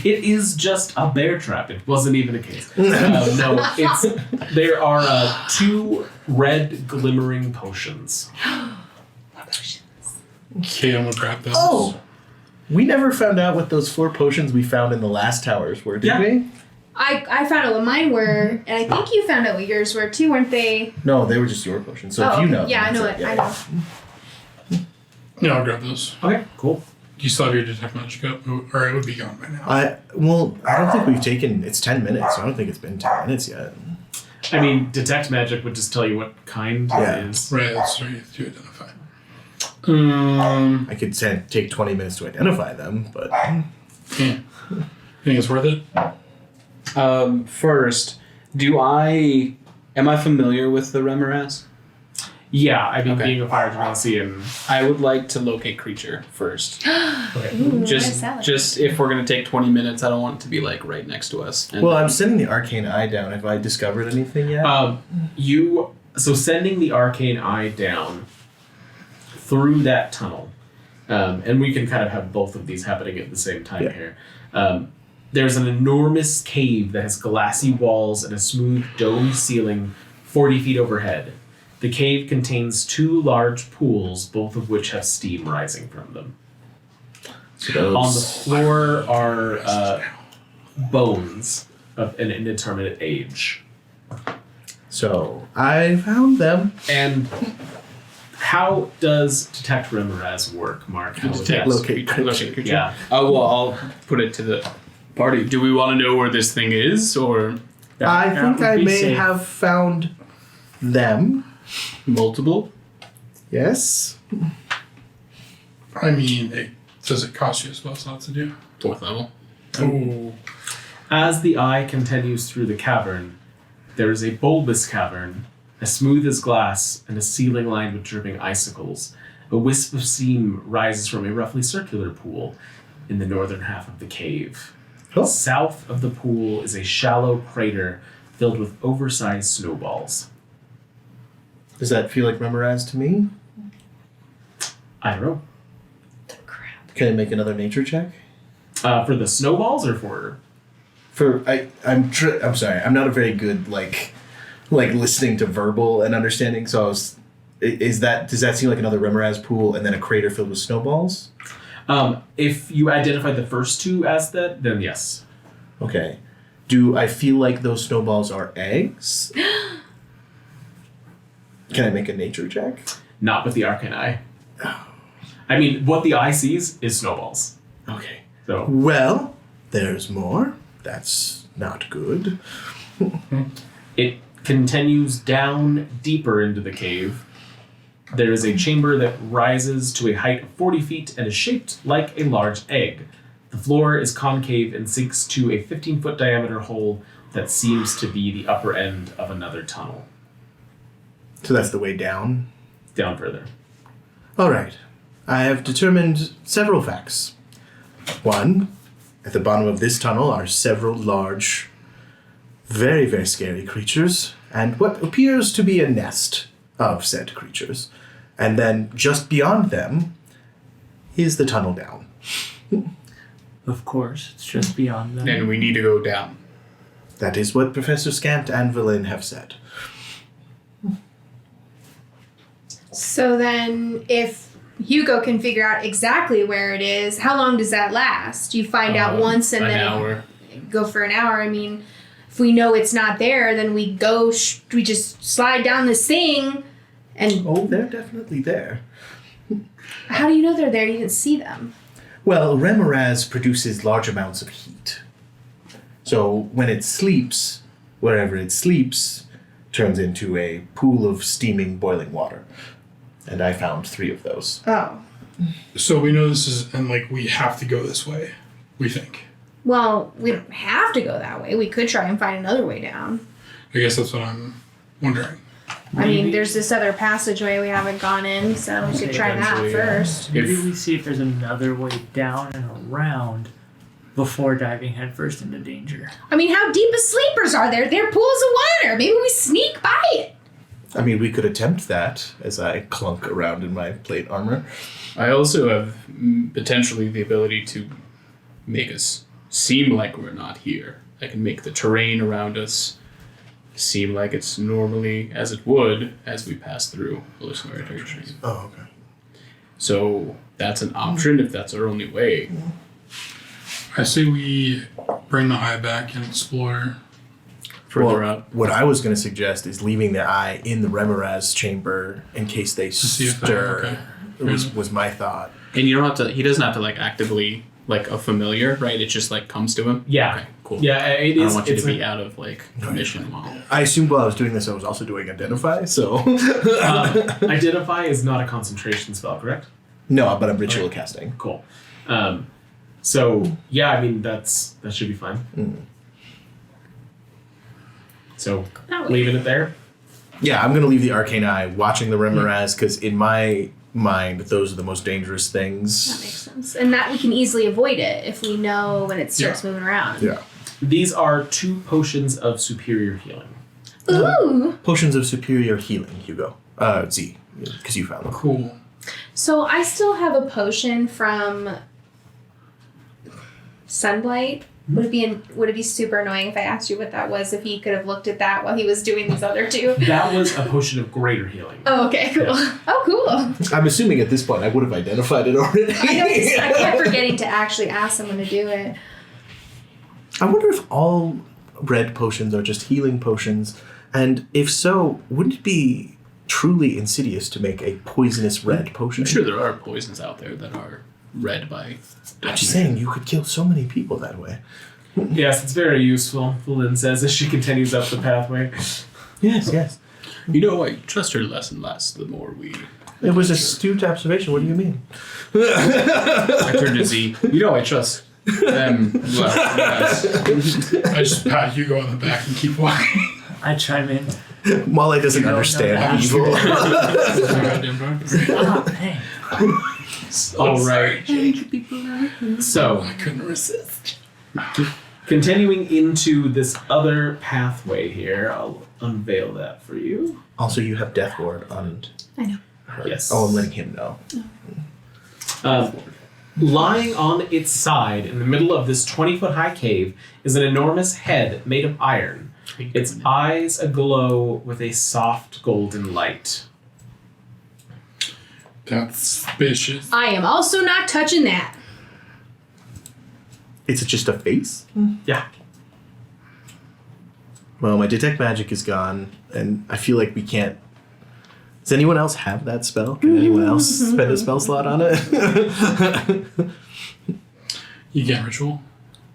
It is just a bear trap. It wasn't even a case. There are 2 red glimmering potions. Okay, I'm gonna grab those. Oh! We never found out what those 4 potions we found in the last towers were, did Yeah. we? I found out what mine were, and I think you found out what yours were too, weren't they? No, they were just your potions. So if you okay. know. Yeah, I then know that's it. I know. Yeah, I'll grab those. Okay, cool. Do you still have your detect magic up? Or it would be gone by now. I don't think we've taken. It's 10 minutes. So I don't think it's been 10 minutes yet. I mean, detect magic would just tell you what kind Yeah. it is. Right, that's right, to identify. I could take 20 minutes to identify them, but Yeah. Think it's worth it? First, am I familiar with the Remoraz? Yeah, I mean, Okay. being a fire genasi and I would like to locate creature first. okay. Ooh, nice Just salad. if we're gonna take 20 minutes, I don't want it to be like right next to us. And well, I'm sending the arcane eye down. Have I discovered anything yet? So sending the arcane eye down through that tunnel, and we can kind of have both of these happening at the same time Yeah. here. There's an enormous cave that has glassy walls and a smooth domed ceiling 40 feet overhead. The cave contains 2 large pools, both of which have steam rising from them. So On the floor are bones of an indeterminate age. So I found them. And How does detect Remoraz work, Mark? How would Detect, that- locate creature. Yeah. Oh, well, I'll put it to the party. Do we want to know where this thing is, or I That think would I be may safe. have found them. multiple? Yes. I mean, does it cost you a spell slot to do? 4th level. Oh. As the eye continues through the cavern, there is a bulbous cavern, as smooth as glass, and a ceiling lined with dripping icicles. A wisp of steam rises from a roughly circular pool in the northern half of the cave. Oh. South of the pool is a shallow crater filled with oversized snowballs. Does that feel like Memoraz to me? I don't know. Can I make another nature check? For the snowballs or for... I'm sorry. I'm not a very good like listening to verbal and understanding. So does that seem like another Remoraz pool and then a crater filled with snowballs? If you identify the first two as that, then yes. Okay. Do I feel like those snowballs are eggs? Can I make a nature check? Not with the arcane eye. I mean, what the eye sees is snowballs. Okay. So Well, there's more. That's not good. it continues down deeper into the cave. There is a chamber that rises to a height of 40 feet and is shaped like a large egg. The floor is concave and sinks to a 15-foot diameter hole that seems to be the upper end of another tunnel. So that's the way down. Down further. All right. I have determined several facts. One, at the bottom of this tunnel are several large, very, very scary creatures, and what appears to be a nest of said creatures. And then just beyond them is the tunnel down. Of course, it's just beyond them. And we need to go down. That is what Professor Scant and Valin have said. So then, if Hugo can figure out exactly where it is, how long does that last? You find out once and An then hour. go for an hour. I mean, if we know it's not there, then we go. We just slide down this thing, and Oh, they're definitely there. how do you know they're there? You didn't see them. Well, Remoraz produces large amounts of heat. So when it sleeps, wherever it sleeps, turns into a pool of steaming, boiling water. And I found 3 of those. Oh, So we know this is, and like we have to go this way, we think. well, we don't have to go that way. We could try and find another way down. I guess that's what I'm wondering. I mean, there's this other passageway we haven't gone in, so we could try that Eventually, yeah. first. Maybe If- we see if there's another way down and around before diving headfirst into danger. I mean, how deep of sleepers are there? They're pools of water. Maybe we sneak by it. I mean, we could attempt that as I clunk around in my plate armor. I also have potentially the ability to make us seem like we're not here. I can make the terrain around us seem like it's normally as it would as we pass through hallucinatory territory. Oh, okay. So that's an option if that's our only way. I say we bring the eye back and explore. Further up. What I was going to suggest is leaving the eye in the Remoraz chamber in case they see if they- stir. okay. Was my thought. And you don't have to, he doesn't have to like actively, like a familiar, right? It just like comes to him? Yeah. Okay, cool. Yeah, it I don't is. want you it's to be a- out of like mission while. I assumed while I was doing this, I was also doing identify. So Identify is not a concentration spell, correct? no, but I'm ritual casting. Cool. So yeah, I mean that should be fine. So That way. leaving it there. Yeah, I'm going to leave the arcane eye watching the Remoraz because in my mind, those are the most dangerous That things. makes sense. And that we can easily avoid it if we know when it starts moving around. Yeah. These are 2 potions of superior healing. Ooh. Potions of superior healing, Hugo. Z, because you found them. Cool. So I still have a potion from Sunblight. Would it be super annoying if I asked you what that was? If he could have looked at that while he was doing these other 2? That was a potion of greater healing. Oh, okay, cool. Oh, cool. I'm assuming at this point I would have identified it already. I know. I kept forgetting to actually ask someone to do it. I wonder if all red potions are just healing potions, and if so, wouldn't it be truly insidious to make a poisonous red potion. I'm sure there are poisons out there that are red by. I'm just saying, you could kill so many people that way. Yes, it's very useful, Lynn says as she continues up the pathway. Yes. You know, I trust her less and less the more we. It was a astute observation. What do you mean? I turn to Z. You know, I trust them less and less. I just pat Hugo on the back and keep walking. I chime in. Molly doesn't You don't understand know that. evil. Goddamn dog. Oh, hey. All right. So, I couldn't resist. continuing into this other pathway here, I'll unveil that for you. Also, you have Death Ward on I know. her. Yes. Oh, I'm letting him know. Lying on its side in the middle of this 20-foot high cave is an enormous head made of iron. Its eyes aglow with a soft golden light. That's suspicious. I am also not touching that. It's just a face? Yeah. Well, my detect magic is gone, and I feel like we can't. Does anyone else have that spell? Can anyone else spend a spell slot on it? You get ritual?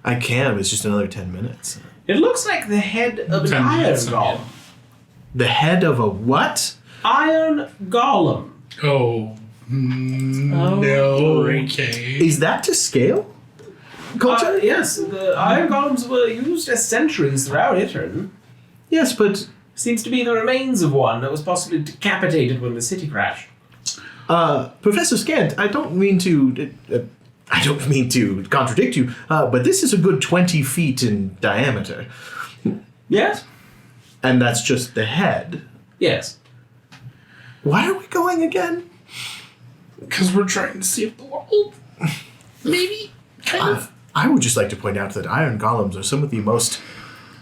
I can, but it's just another 10 minutes. It looks like the head of an 10 iron minutes, golem. The head of a what? Iron golem. Oh. No. Okay. Is that to scale? Culture? Yes, the iron golems were used as sentries throughout Ittern. Yes, but Seems to be the remains of one that was possibly decapitated when the city crashed. Professor Scant, I don't mean to contradict you, but this is a good 20 feet in diameter. Yes? And that's just the head. Yes. Why are we going again? Because we're trying to see if the wall. Maybe. Kind of. I would just like to point out that iron golems are some of the most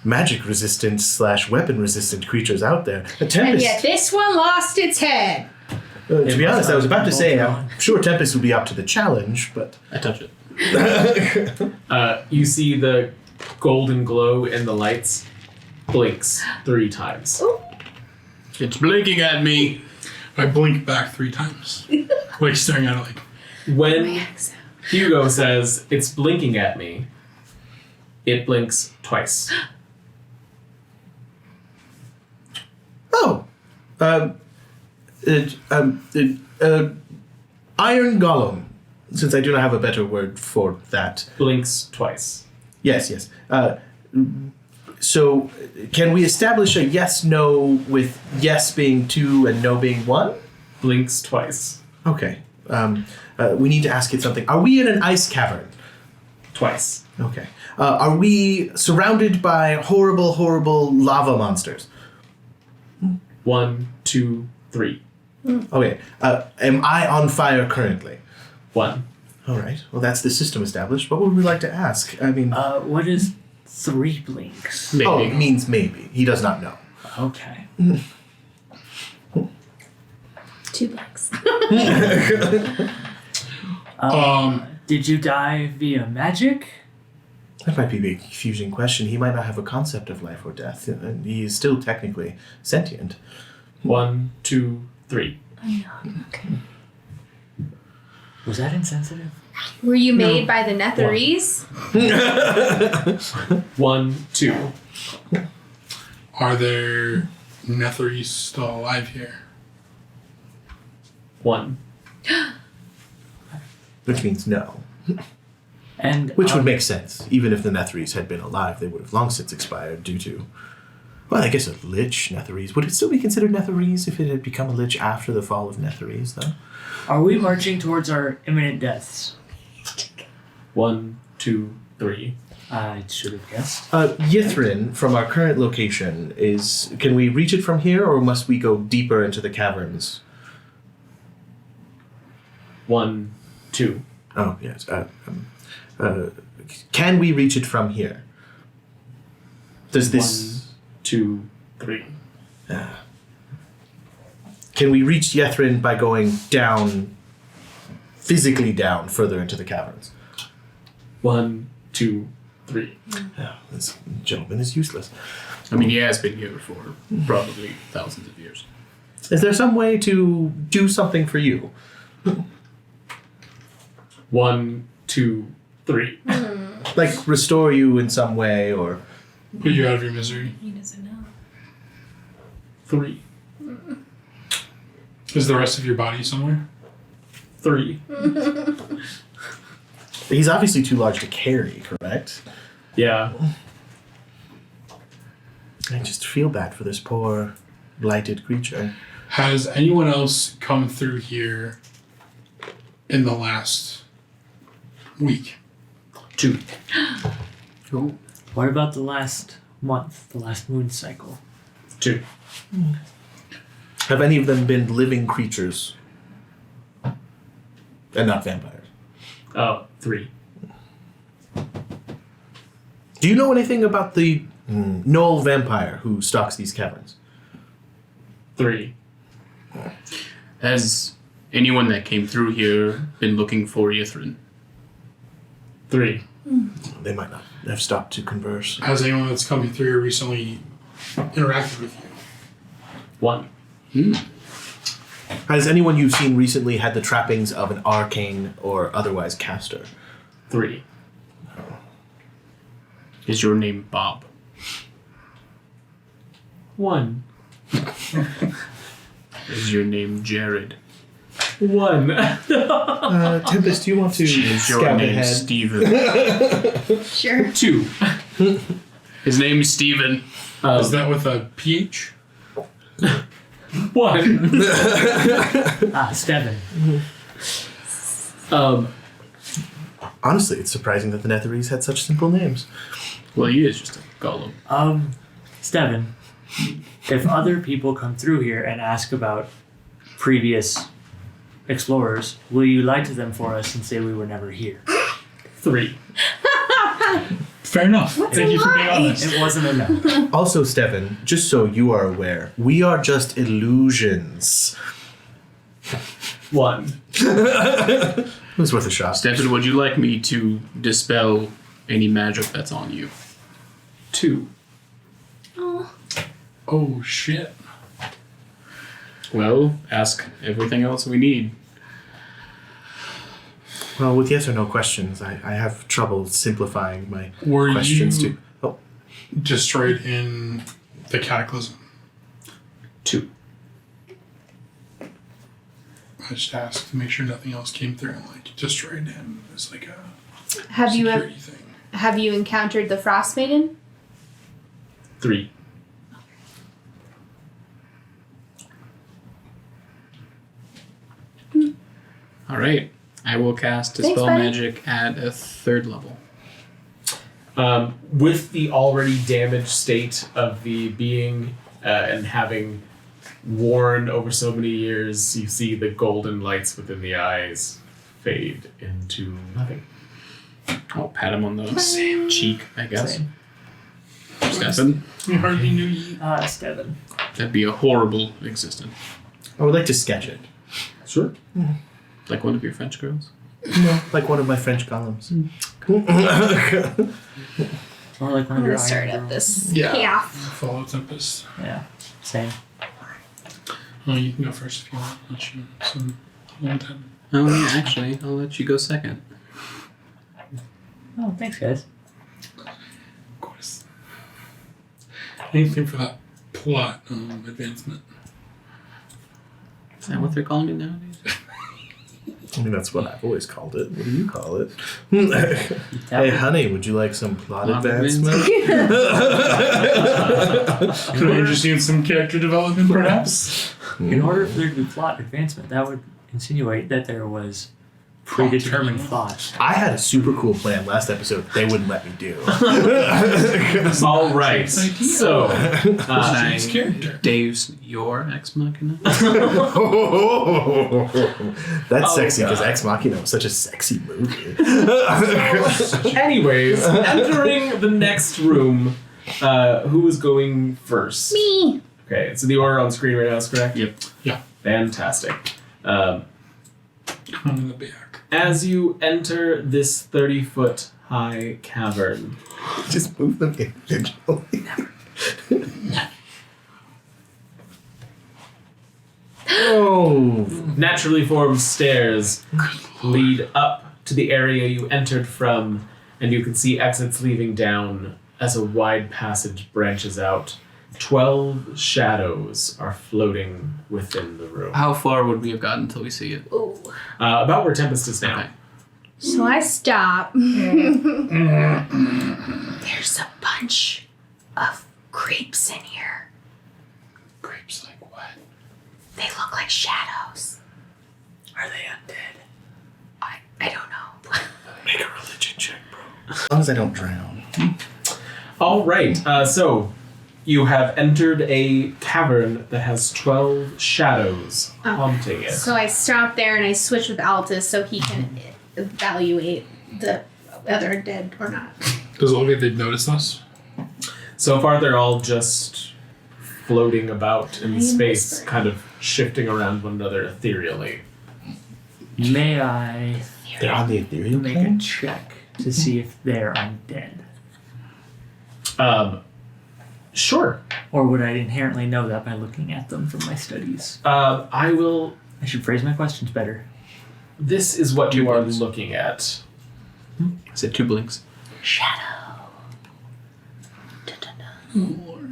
magic resistant / weapon resistant creatures out there. A And Tempest, yet this one lost its head. to be honest, I was about to say, I'm sure Tempest would be up to the challenge, but I touch it. You see the golden glow in the lights blinks 3 times. Ooh. It's blinking at me. I blink back 3 times. Like staring at it like. When Hugo says, "It's blinking at me," it blinks twice. oh, iron golem. Since I do not have a better word for that. Blinks twice. Yes. So, can we establish a yes/no with yes being 2 and no being 1? Blinks twice. Okay. We need to ask it something. Are we in an ice cavern? Twice. Okay. Are we surrounded by horrible, horrible lava monsters? 1, 2, 3. Okay. Am I on fire currently? 1. All right. Well, that's the system established. What would we like to ask? I mean, What is 3 blinks? Maybe. oh, it means maybe. He does not know. Okay. 2 blinks. Did you die via magic? That might be a confusing question. He might not have a concept of life or death, and he is still technically sentient. 1, 2, 3. Okay. Was that insensitive? Were you made by the Netherese? 1, 2. Are there Netherese still alive here? 1. Which means no. And Which would make sense. Even if the Netherese had been alive, they would have long since expired due to... Well, I guess a lich Netherese. Would it still be considered Netherese if it had become a lich after the fall of Netherese, though? are we marching towards our imminent deaths? 1, 2, 3. I should have guessed. Yithrin, from our current location, is... Can we reach it from here, or must we go deeper into the caverns? 1, 2. Oh, yes. Can we reach it from here? Does this... 1, 2, 3. Can we reach Yithrin by going down, physically down, further into the caverns? 1, 2, 3. Oh, this gentleman is useless. I mean, he has been here for probably thousands of years. Is there some way to do something for you? 1, 2, 3. Like restore you in some way, or Put you out of your misery. He doesn't know. 3. Is the rest of your body somewhere? 3. he's obviously too large to carry, correct? Yeah. I just feel bad for this poor, blighted creature. Has anyone else come through here in the last week? 2. Cool. What about the last month, the last moon cycle? 2. Have any of them been living creatures? And not vampires. Oh, 3. Do you know anything about the Knoll vampire who stalks these caverns? 3. Has anyone that came through here been looking for Yithrin? 3. They might not have stopped to converse. Has anyone that's come through here recently interacted with you? 1. Has anyone you've seen recently had the trappings of an arcane or otherwise caster? 3. Is your name Bob? 1. Is your name Jared? 1. Tempest, do you want to Is your scout name ahead? Steven? Sure. 2. His name is Steven. Is that with a PH? 1. Steven. Honestly, it's surprising that the Netherese had such simple names. Well, he is just a golem. Steven, if other people come through here and ask about previous explorers, will you lie to them for us and say we were never here? 3. Fair enough. Thank you for being honest. It wasn't enough. Also, Stefan, just so you are aware, we are just illusions. 1. It was worth a shot. Stefan, would you like me to dispel any magic that's on you? 2. Oh, shit. Well, ask everything else we need. Well, with yes or no questions, I have trouble simplifying my Were questions you to... Oh, destroyed in the cataclysm? 2. I just asked to make sure nothing else came through and like destroyed him as like a Have you security thing. have you encountered the Frostmaiden? 3. All right. I will cast Thanks, Dispel buddy. Magic at a 3rd level. With the already damaged state of the being and having worn over so many years, you see the golden lights within the eyes fade into nothing. I'll pat him on the cheek, I guess. Stefan, We hardly knew you. Steven. that'd be a horrible existence. I would like to sketch it. Sure. Like one of your French girls. No, like one of my French columns. Or like one I'm of your gonna start iron up girls. this Yeah. path. Follow Tempest. Yeah, same. Oh, you can go first if you want. Let you some one time. Oh, yeah, actually, I'll let you go second. Oh, thanks, guys. Of course. Anything for that plot advancement. Is that what they're calling it nowadays? I mean, that's what I've always called it. What do you call it? Hey, honey, would you like some plot Plot advancement? Could I interest you in some character development, perhaps? In order for there to be plot advancement, that would insinuate that there was predetermined thought. I had a super cool plan last episode. They wouldn't let me do. All right. So, James' character. Dave's your ex machina? That's sexy because God. Ex Machina was such a sexy movie. anyways, entering the next room, who is going first? Me. Okay, so the order on screen right now is correct? Yep. Yeah. Fantastic. I'm in the back. As you enter this 30-foot high cavern, Just move them individually. Oh. Naturally formed stairs lead up to the area you entered from, and you can see exits leading down as a wide passage branches out. 12 shadows are floating within the room. How far would we have gotten until we see it? Ooh. About where Tempest is now. Okay. So I stop. There's a bunch of creeps in here. Grapes like what? They look like shadows. Are they undead? I don't know. Make a religion check, bro. As long as I don't drown. All right, so you have entered a cavern that has 12 shadows haunting it. So I stop there and I switch with Altus so he can evaluate the whether dead or not. Does it look like they've noticed us? So far, they're all just floating about in I am space, whispering. kind of shifting around one another ethereally. May I They're on the ethereal make a plane? check to see if they're undead? Sure. Or would I inherently know that by looking at them from my studies? I will. I should phrase my questions better. This is what you are blinks. looking at. I said 2 blinks. Shadow.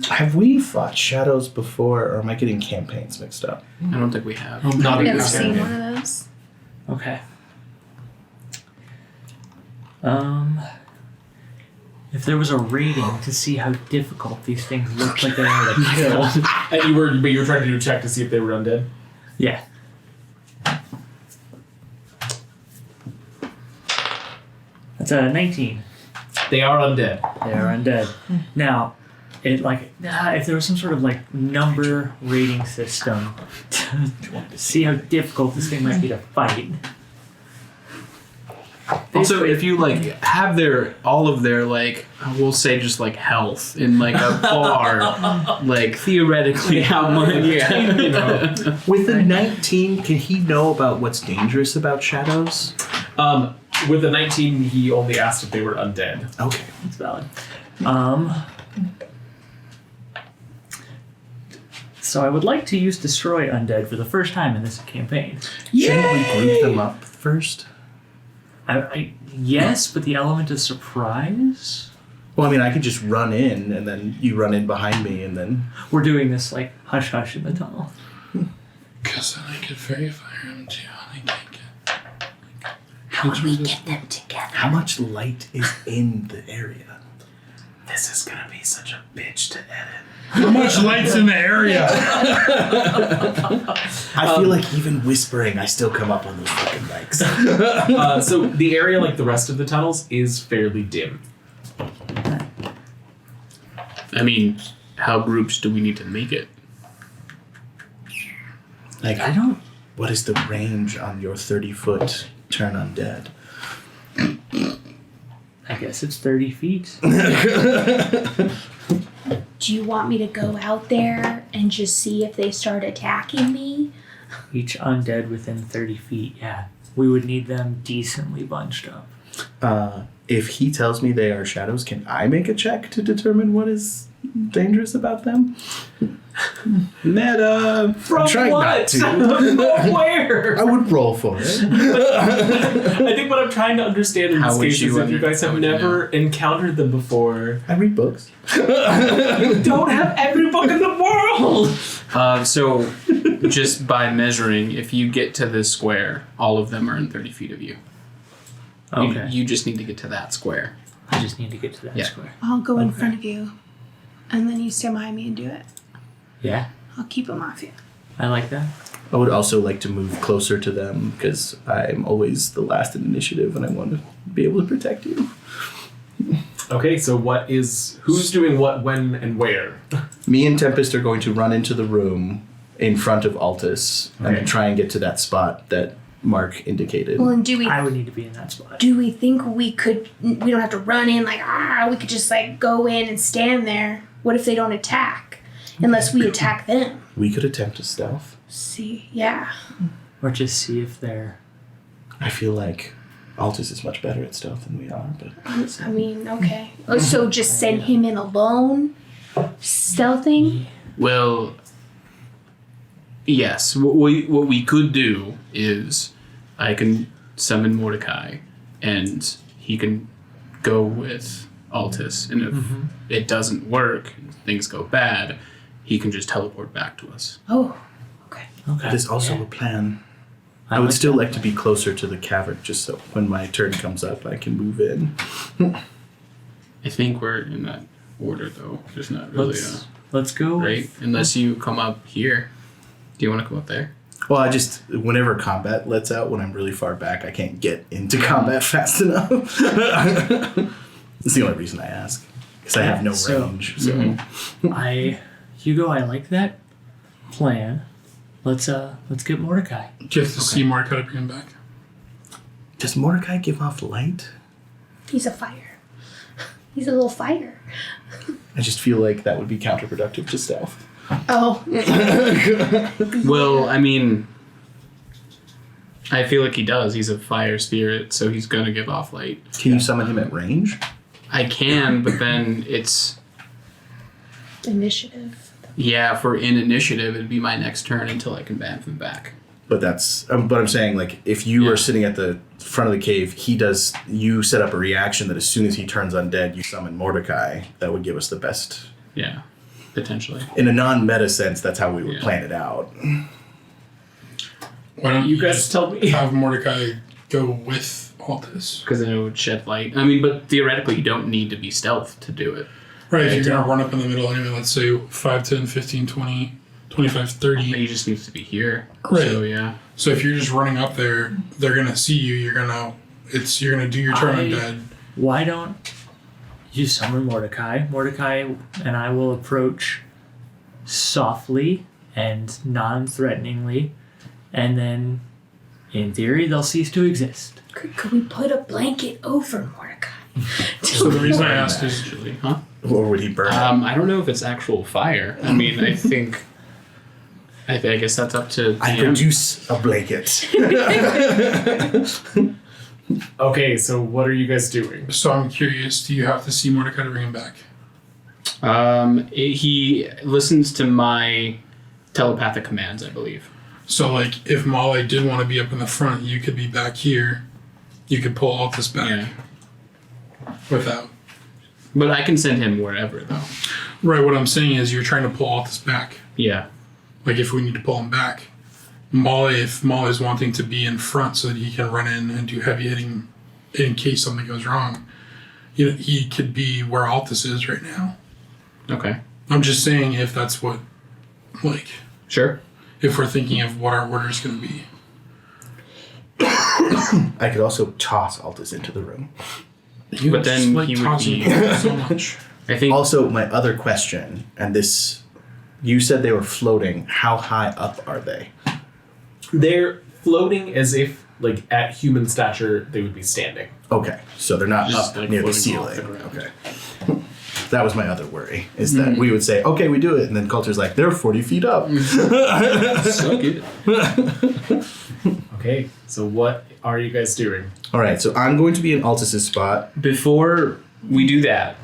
Have we fought shadows before, or am I getting campaigns mixed up? I don't think we have. Not I've in never this seen campaign. one of those. Okay. If there was a rating to see how difficult these things look like they are to kill. And you were trying to do a check to see if they were undead. Yeah. That's a 19. They are undead. They are undead. Now, if there was some sort of number rating system to see how difficult this thing might be to fight. Also, if you have all of their we'll say just health in a bar, theoretically how much? Yeah, you know. With the 19, can he know about what's dangerous about shadows? With the 19, he only asked if they were undead. Okay. That's valid. So I would like to use Destroy Undead for the first time in this campaign. Shouldn't we group them up first? Yes, but the element of surprise? Well, I mean, I could just run in, and then you run in behind me, and then... We're doing this hush-hush in the tunnel. Because then I could fairy fire him too. I can't get. How would we get them together? How much light is in the area? This is gonna be such a bitch to edit. How much light's in the area? I feel like even whispering, I still come up on those fucking mics. So the area, like the rest of the tunnels, is fairly dim. I mean, how groups do we need to make it? I don't... What is the range on your 30-foot turn undead? I guess it's 30 feet. Do you want me to go out there and just see if they start attacking me? Each undead within 30 feet, yeah. We would need them decently bunched up. If he tells me they are shadows, can I make a check to determine what is dangerous about them? Meta. From trying what? not to. Where? I would roll for it. I think what I'm trying to understand in How this would case you is if you guys how have would you never encountered them before. I read books. You don't have every book in the world! So, just by measuring, if you get to this square, all of them are in 30 feet of you. Okay. You just need to get to that square. I just need to get to that Yeah. square. I'll go in front of you, and then you stand behind me and do it. Yeah, I'll keep them off you. I like that. I would also like to move closer to them because I'm always the last in initiative and I want to be able to protect you. Okay, so who's doing what, when, and where? Me and Tempest are going to run into the room in front of Altus and Okay. then try and get to that spot that Mark indicated. Well, and do we I would need to be in that spot. think we could? We don't have to run in we could just go in and stand there. What if they don't attack? Unless we attack them. We could attempt a stealth. See, yeah. Or just see if they're... I feel like Altus is much better at stealth than we are, but I mean, okay. Oh, so just send him in alone, stealthing. Well, Yes. What we could do is I can summon Mordecai, and he can go with Altus, and if it doesn't work, things go bad, he can just teleport back to us. Oh, okay. That is also a plan. I like would still that. like to be closer to the cavern, just so when my turn comes up, I can move in. I think we're in that order, though. There's not really Let's go. right? Unless you come up here. Do you want to come up there? Well, I just, whenever combat lets out, when I'm really far back, I can't get into combat fast enough. That's the only reason I ask. Because I have no range. So. Hugo, I like that plan. Let's get Mordecai. Do you have to see Mordecai to bring him back? Does Mordecai give off light? He's a fire. He's a little fire. I just feel like that would be counterproductive to stealth. Oh. Well, I mean, I feel like he does. He's a fire spirit, so he's going to give off light. Can you summon him at range? I can, but then it's... Initiative. Yeah, for in initiative, it'd be my next turn until I can bamf him back. But that's, but I'm saying, like, if you are sitting at the front of the cave, you set up a reaction that as soon as he turns undead, you summon Mordecai. That would give us the best. Yeah, potentially. In a non-meta sense, that's how we would plan it out. Why don't You guys tell me. have Mordecai go with Altus? Because then it would shed light. I mean, but theoretically, you don't need to be stealth to do it. Right, if you're going to run up in the middle anyway, let's say 5, 10, 15, 20, 25, 30. He just needs to be here. Right. So, yeah. So if you're just running up there, they're going to see you. You're going to do your turn undead. Why don't you summon Mordecai? Mordecai and I will approach softly and non-threateningly, and then, in theory, they'll cease to exist. Could we put a blanket over Mordecai? So the reason I asked is, Actually, huh? Or would he burn it? I don't know if it's actual fire. I mean, I think... I guess that's up to I DM. produce a blanket. Okay, so what are you guys doing? so I'm curious, do you have to see Mordecai to bring him back? He listens to my telepathic commands, I believe. So like, if Molly did want to be up in the front, you could be back here. You could pull Altus back Yeah. without. But I can send him wherever, though. Right, what I'm saying is you're trying to pull Altus back. Yeah. Like if we need to pull him back. If Molly's wanting to be in front so that he can run in and do heavy hitting in case something goes wrong, he could be where Altus is right now. Okay. I'm just saying if that's what, like, Sure. if we're thinking of what our order is going to be. I could also toss Altus into the room. But then he would tossing be... people so much. I think... Also, my other question, and this, you said they were floating. How high up are they? They're floating as if, like, at human stature, they would be standing. Okay, so they're not Just, up like, near the floating off ceiling. the ground. Okay. That was my other worry, is that we would say, okay, we do it, and then Coulter's like, they're 40 feet up. So good. Okay, so what are you guys doing? All right, so I'm going to be in Altus's spot. Before we do that,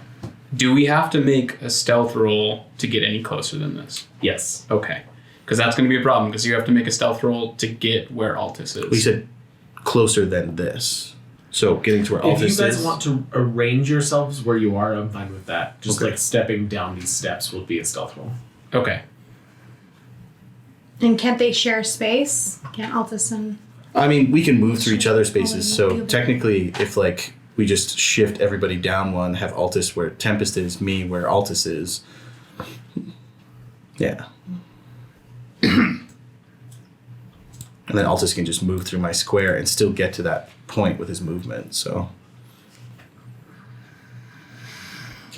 do we have to make a stealth roll to get any closer than this? Yes. Okay. Because that's going to be a problem, because you have to make a stealth roll to get where Altus is. We said closer than this. So getting to where Altus If is. you guys want to arrange yourselves where you are, I'm fine with that. Just Okay. like stepping down these steps will be a stealth roll. Okay. And can't they share space? Can't Altus and... I mean, we can move through each other's spaces. So technically, if like we just shift everybody down one, have Altus where Tempest is, me where Altus is. Yeah. And then Altus can just move through my square and still get to that point with his movement. So,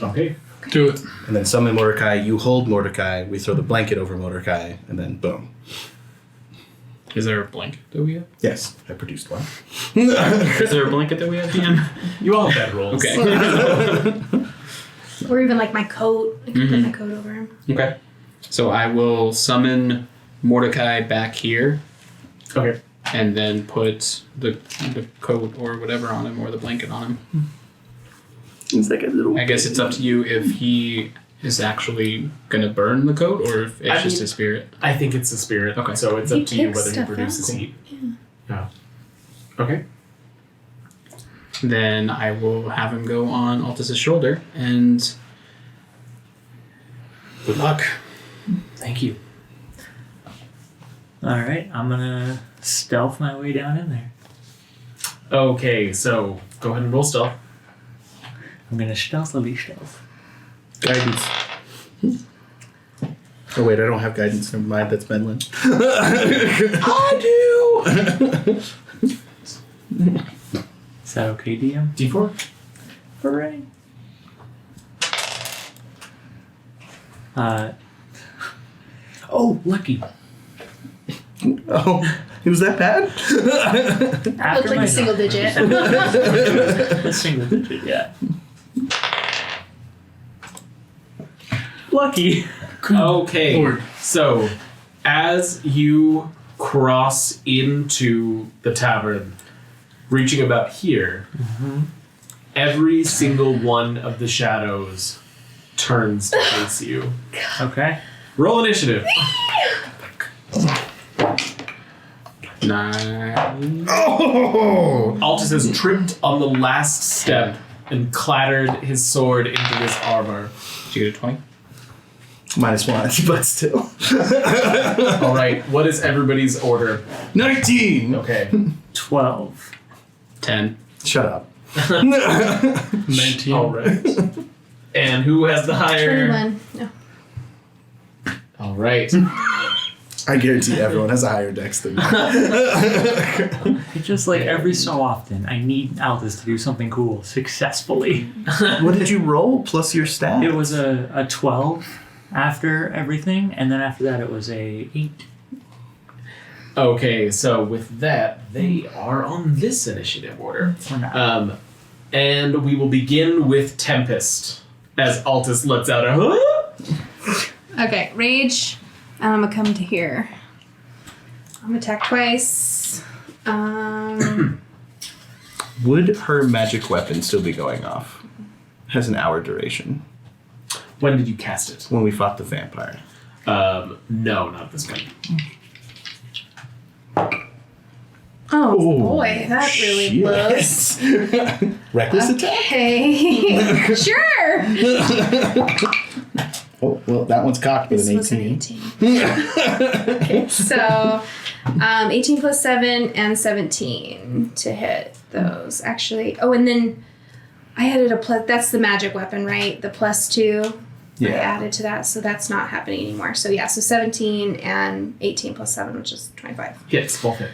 Okay. Do it. and then summon Mordecai. You hold Mordecai. We throw the blanket over Mordecai, and then boom. Is there a blanket that we have? Yes, I produced one. Is there a blanket that we have, DM? You all have bad rolls. Okay. Or even like my coat. I could put my coat over him. Okay. So I will summon Mordecai back here, Okay. and then put the coat or whatever on him, or the blanket on him. It's like a little. I guess it's up to you if is actually going to burn the coat, or if it's I just mean- a spirit? I think it's a spirit. Okay. So it's He up to you picks whether he stuff produces out. heat. Yeah. Okay. Then I will have him go on Altus's shoulder, and good luck. Thank you. All right, I'm gonna stealth my way down in there. Okay, so go ahead and roll stealth. I'm gonna stealthily stealth. Guidance. Oh wait, I don't have guidance. Never mind, that's Benlin. I do. Is that okay, DM? D4. Hooray! Oh, lucky. Oh, it was that bad? Looked like a single digit. A single digit, yeah. Lucky. Okay, Lord. so as you cross into the tavern, reaching about here, every single one of the shadows turns to face you. Okay. Roll initiative. 9. Oh! Altus has tripped on the last step and clattered his sword into this armor. Did you get a 20? -1, but still. All right, what is everybody's order? 19! Okay. 12. 10. Shut up. 19. All right. And who has the higher? 21. No. All right. I guarantee everyone has a higher dex than me. It's just like every so often, I need Aldous to do something cool successfully. What did you roll plus your stat? It was a 12 after everything, and then after that it was a 8. Okay, so with that, they are on this initiative order. Or not. And we will begin with Tempest as Altus lets out a. Okay, rage. And I'm gonna come to here. I'm gonna attack twice. Would her magic weapon still be going off? Has an hour duration. When did you cast it? When we fought the vampire. No, not this one. Oh Ooh, boy, that really blows. blows. Reckless attack? Okay. Sure. Oh, well, that one's cocked with This an was an 18. 18. Okay, so 18 plus 7 and 17 to hit those. Actually, oh, and then I added a plus. That's the magic weapon, right? The +2. I Yeah. added to that, so that's not happening anymore. So yeah, so 17 and 18 plus 7, which is 25. Hits, both hit.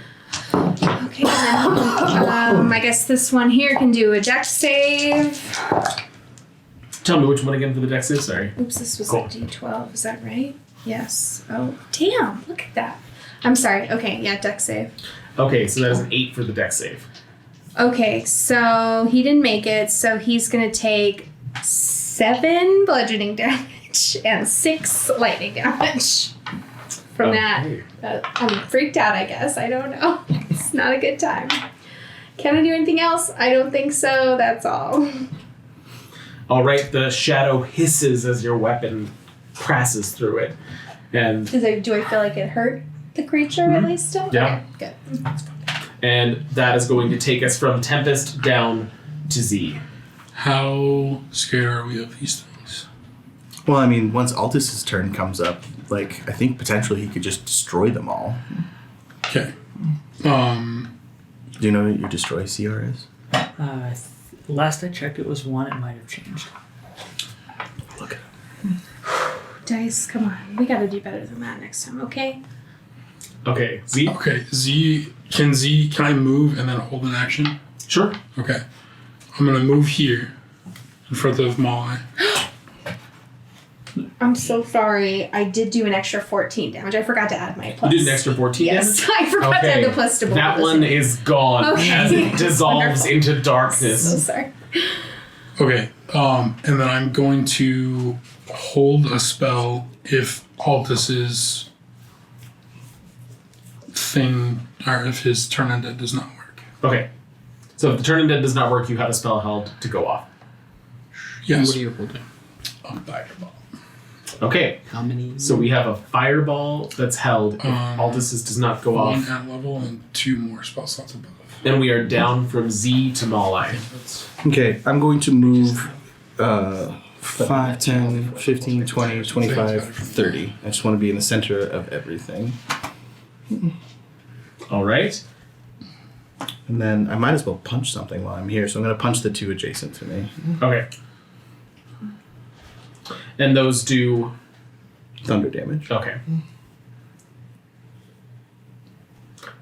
Okay, then I guess this one here can do a dex save. Tell me which one again for the dex is, sorry. Oops, this was Cool. a D12. Is that right? Yes. Oh, damn! Look at that. I'm sorry. Okay, yeah, dex save. Okay, so that is an 8 for the dex save. Okay, so he didn't make it, so he's gonna take 7 bludgeoning damage and 6 lightning damage from that. I'm freaked out, I guess. I don't know. It's not a good time. Can I do anything else? I don't think so. That's all. All right, the shadow hisses as your weapon passes through it. And Do I feel like it hurt the creature at least still? Yeah. Okay, and that is going to take us from Tempest down to Z. How scared are we of these things? Well, I mean, once Altus's turn comes up, like, I think potentially he could just destroy them all. Okay. Do you know what your destroy CR is? Last I checked, it was 1. It might have changed. Look. Dice, come on. We gotta do better than that next time, okay? Okay, Z? Okay, can I move and then hold an action? Sure. Okay. I'm gonna move here in front of Molly. I'm so sorry. I did do an extra 14 damage. I forgot to add my plus. You did an extra 14 Yes, damage? I forgot to add the plus to both That of those. one is gone Okay. as it dissolves Wonderful. into So darkness. sorry. Okay, and then I'm going to hold a spell if Altus's thing, or if his turn undead does not work. Okay. So if the turn undead does not work, you have a spell held to go off. Yes. What are you holding? A fireball. Okay. How many? So we have a fireball that's held if Aldous does not go One off. at level and 2 more spell slots above. And we are down from Z to Malai. That's Okay, I'm going to move 5, 10, 15, 20, 25, 30. I just want to be in the center of everything. All right. And then I might as well punch something while I'm here, so I'm going to punch the 2 adjacent to me. Okay. And those do... Thunder damage. Okay.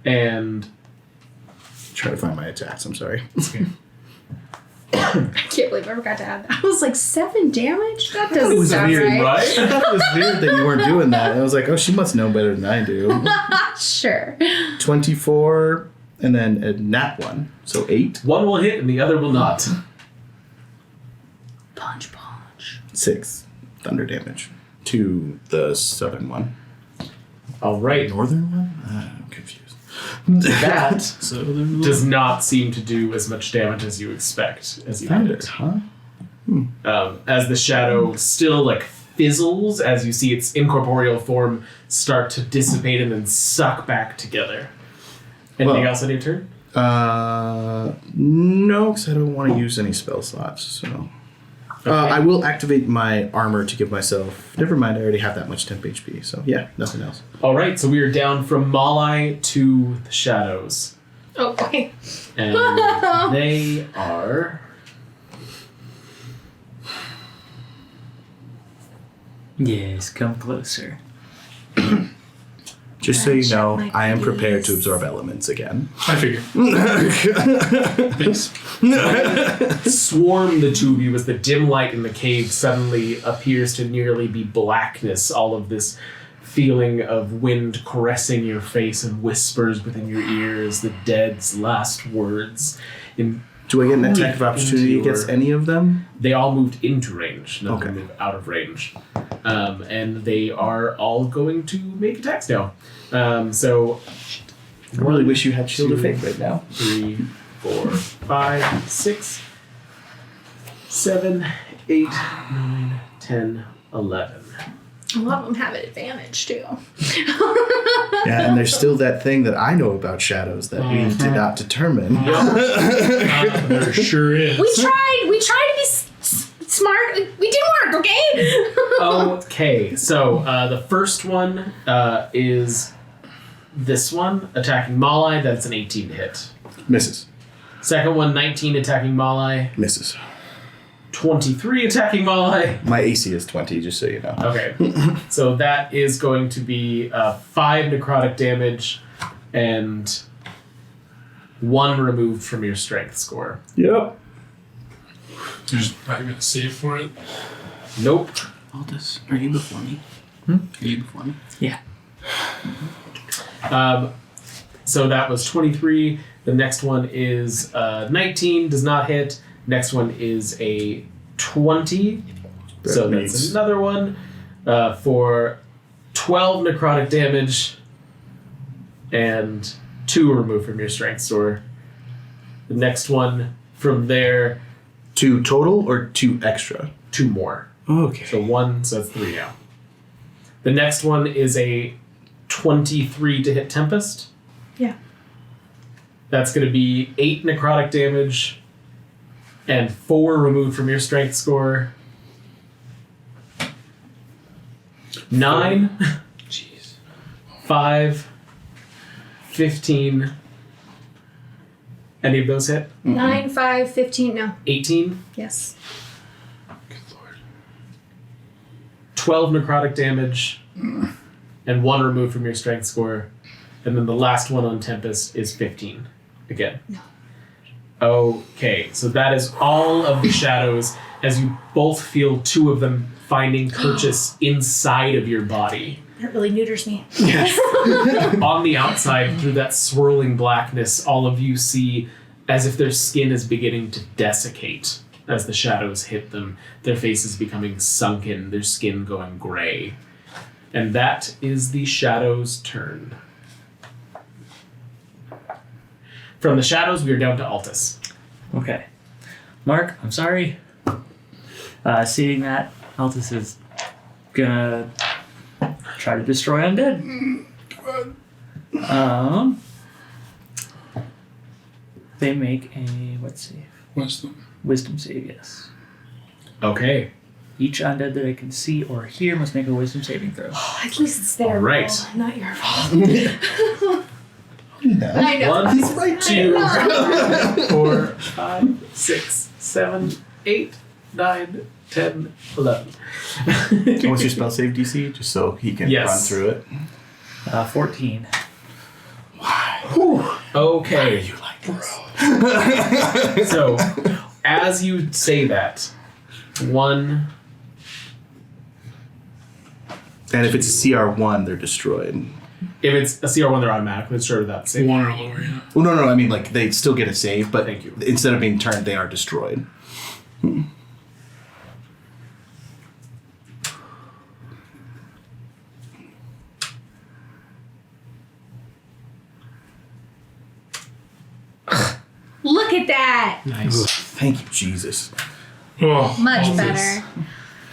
And... Try to find my attacks, I'm sorry. I can't believe I forgot to add that. I was like, 7 damage? That doesn't was sound weird, right. right? I thought it was weird that you weren't doing that. And I was like, oh, she must know better than I do. Sure. 24, and then a nat 1, so 8. One will hit and the other will not. Punch. 6 thunder damage to the southern one. All right. Northern one? I'm confused. That So there's does not seem to do as much damage as you expect as you hit Thunder, it. huh? As the shadow still like fizzles as you see its incorporeal form start to dissipate and then suck back together. Anything Well- else on your turn? No, because I don't want to use any spell slots, so... I will activate my armor to give myself... Never mind, I already have that much temp HP, so yeah, nothing else. All right, so we are down from Malai to the shadows. Oh, okay. And they are... Yes, come closer. Just so you know, My I am prepared to face. absorb elements again. I figure. Thanks. Swarm the two of you as the dim light in the cave suddenly appears to nearly be blackness. All of this feeling of wind caressing your face and whispers within your ears, the dead's last words. Do I get an attack of opportunity Into against your- any of them? They all moved into range, none of them Okay. move out of range. And they are all going to make attacks now. So I really wish you had Shield of Faith right now. 3, 4, 5, 6, 7, 8, 9, 10, 11. A lot of them have an advantage, too. Yeah, and there's still that thing that I know about shadows that we did not determine. There sure is. We tried to be smart. We didn't work, okay? Okay, so the first one is this one, attacking Malai. That's an 18 to hit. Misses. Second one, 19 attacking Malai. Misses. 23 attacking Malai. My AC is 20, just so you know. Okay, so that is going to be 5 necrotic damage and 1 removed from your strength score. Yep. You're just not going to save for it. Nope. Aldous, are you before me? Are you before me? Yeah. So that was 23. The next one is 19, does not hit. Next one is a 20. So that's means- another one for 12 necrotic damage and 2 removed from your strength score. The next one from there, 2 total or 2 extra? 2 more. Okay. So 1, so that's 3 now. The next one is a 23 to hit Tempest. Yeah. That's going to be 8 necrotic damage and 4 removed from your strength score. 9. Jeez. 5. 15. Any of those hit? 9, 5, 15, no. 18. Yes. Good lord. 12 necrotic damage and 1 removed from your strength score. And then the last one on Tempest is 15 again. No. Okay, so that is all of the shadows as you both feel 2 of them finding purchase inside of your body. That really neuters me. On the outside, through that swirling blackness, all of you see as if their skin is beginning to desiccate as the shadows hit them. Their faces becoming sunken, their skin going gray. And that is the shadows' turn. From the shadows, we are down to Altus. Okay. Mark, I'm sorry. Seeing that, Altus is gonna try to destroy undead. They make a what save? Wisdom save, yes. Okay. Each undead that I can see or hear must make a wisdom saving throw. At least it's their All right. fault, not your fault. No. I know. 1, He's right 2, 4, 5, 6, 7, 8, 9, 10, 11. What's your spell save DC? Just so he can Yes. run through it. 14. Okay. You like this? So, as you say that, 1. And if it's a CR1, they're destroyed. If it's a CR1, they're automatically destroyed without saving. 1 or lower, yeah. Well, no. I mean, like they still get a save, but Thank you. instead of being turned, they are destroyed. Look at that. Nice. Thank you, Jesus. Oh, Much Jesus. better.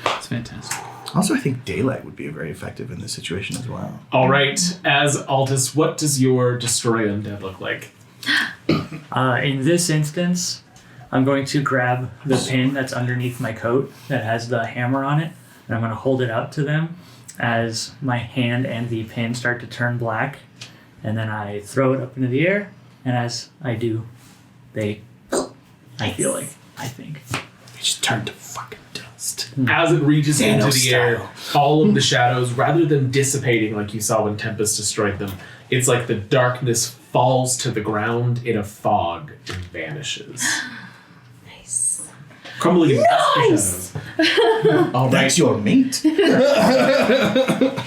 That's fantastic. Also, I think daylight would be very effective in this situation as well. All right. As Altus, what does your destroy undead look like? In this instance, I'm going to grab the pin that's underneath my coat that has the hammer on it, and I'm going to hold it up to them as my hand and the pin start to turn black, and then I throw it up into the air, and as I do, I think. They just turned to fucking dust. As it reaches into Thanos the air, style. all of the shadows, rather than dissipating like you saw when Tempest destroyed them, it's like the darkness falls to the ground in a fog and vanishes. Nice. Crumbling into Nice! shadows. All right. That's your mate.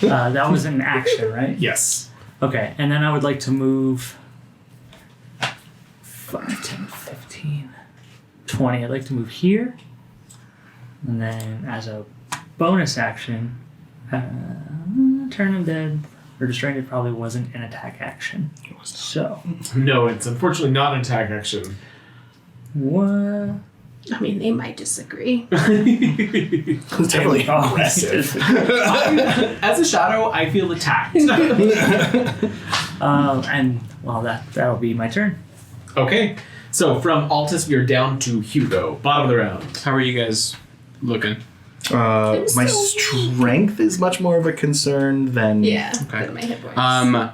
That was an action, right? Yes. Okay, and then I would like to move 5, 10, 15, 20. I'd like to move here. And then as a bonus action, turn undead or destroying it probably wasn't an attack action. So, No, it's unfortunately not an attack action. what? I mean, they might disagree. It's definitely aggressive. As a shadow, I feel attacked. And, well, that'll be my turn. Okay. So from Altus, we are down to Hugo. Bottom of the round. How are you guys looking? My strength is much more of a concern than... Yeah. Okay. Good, my hit points.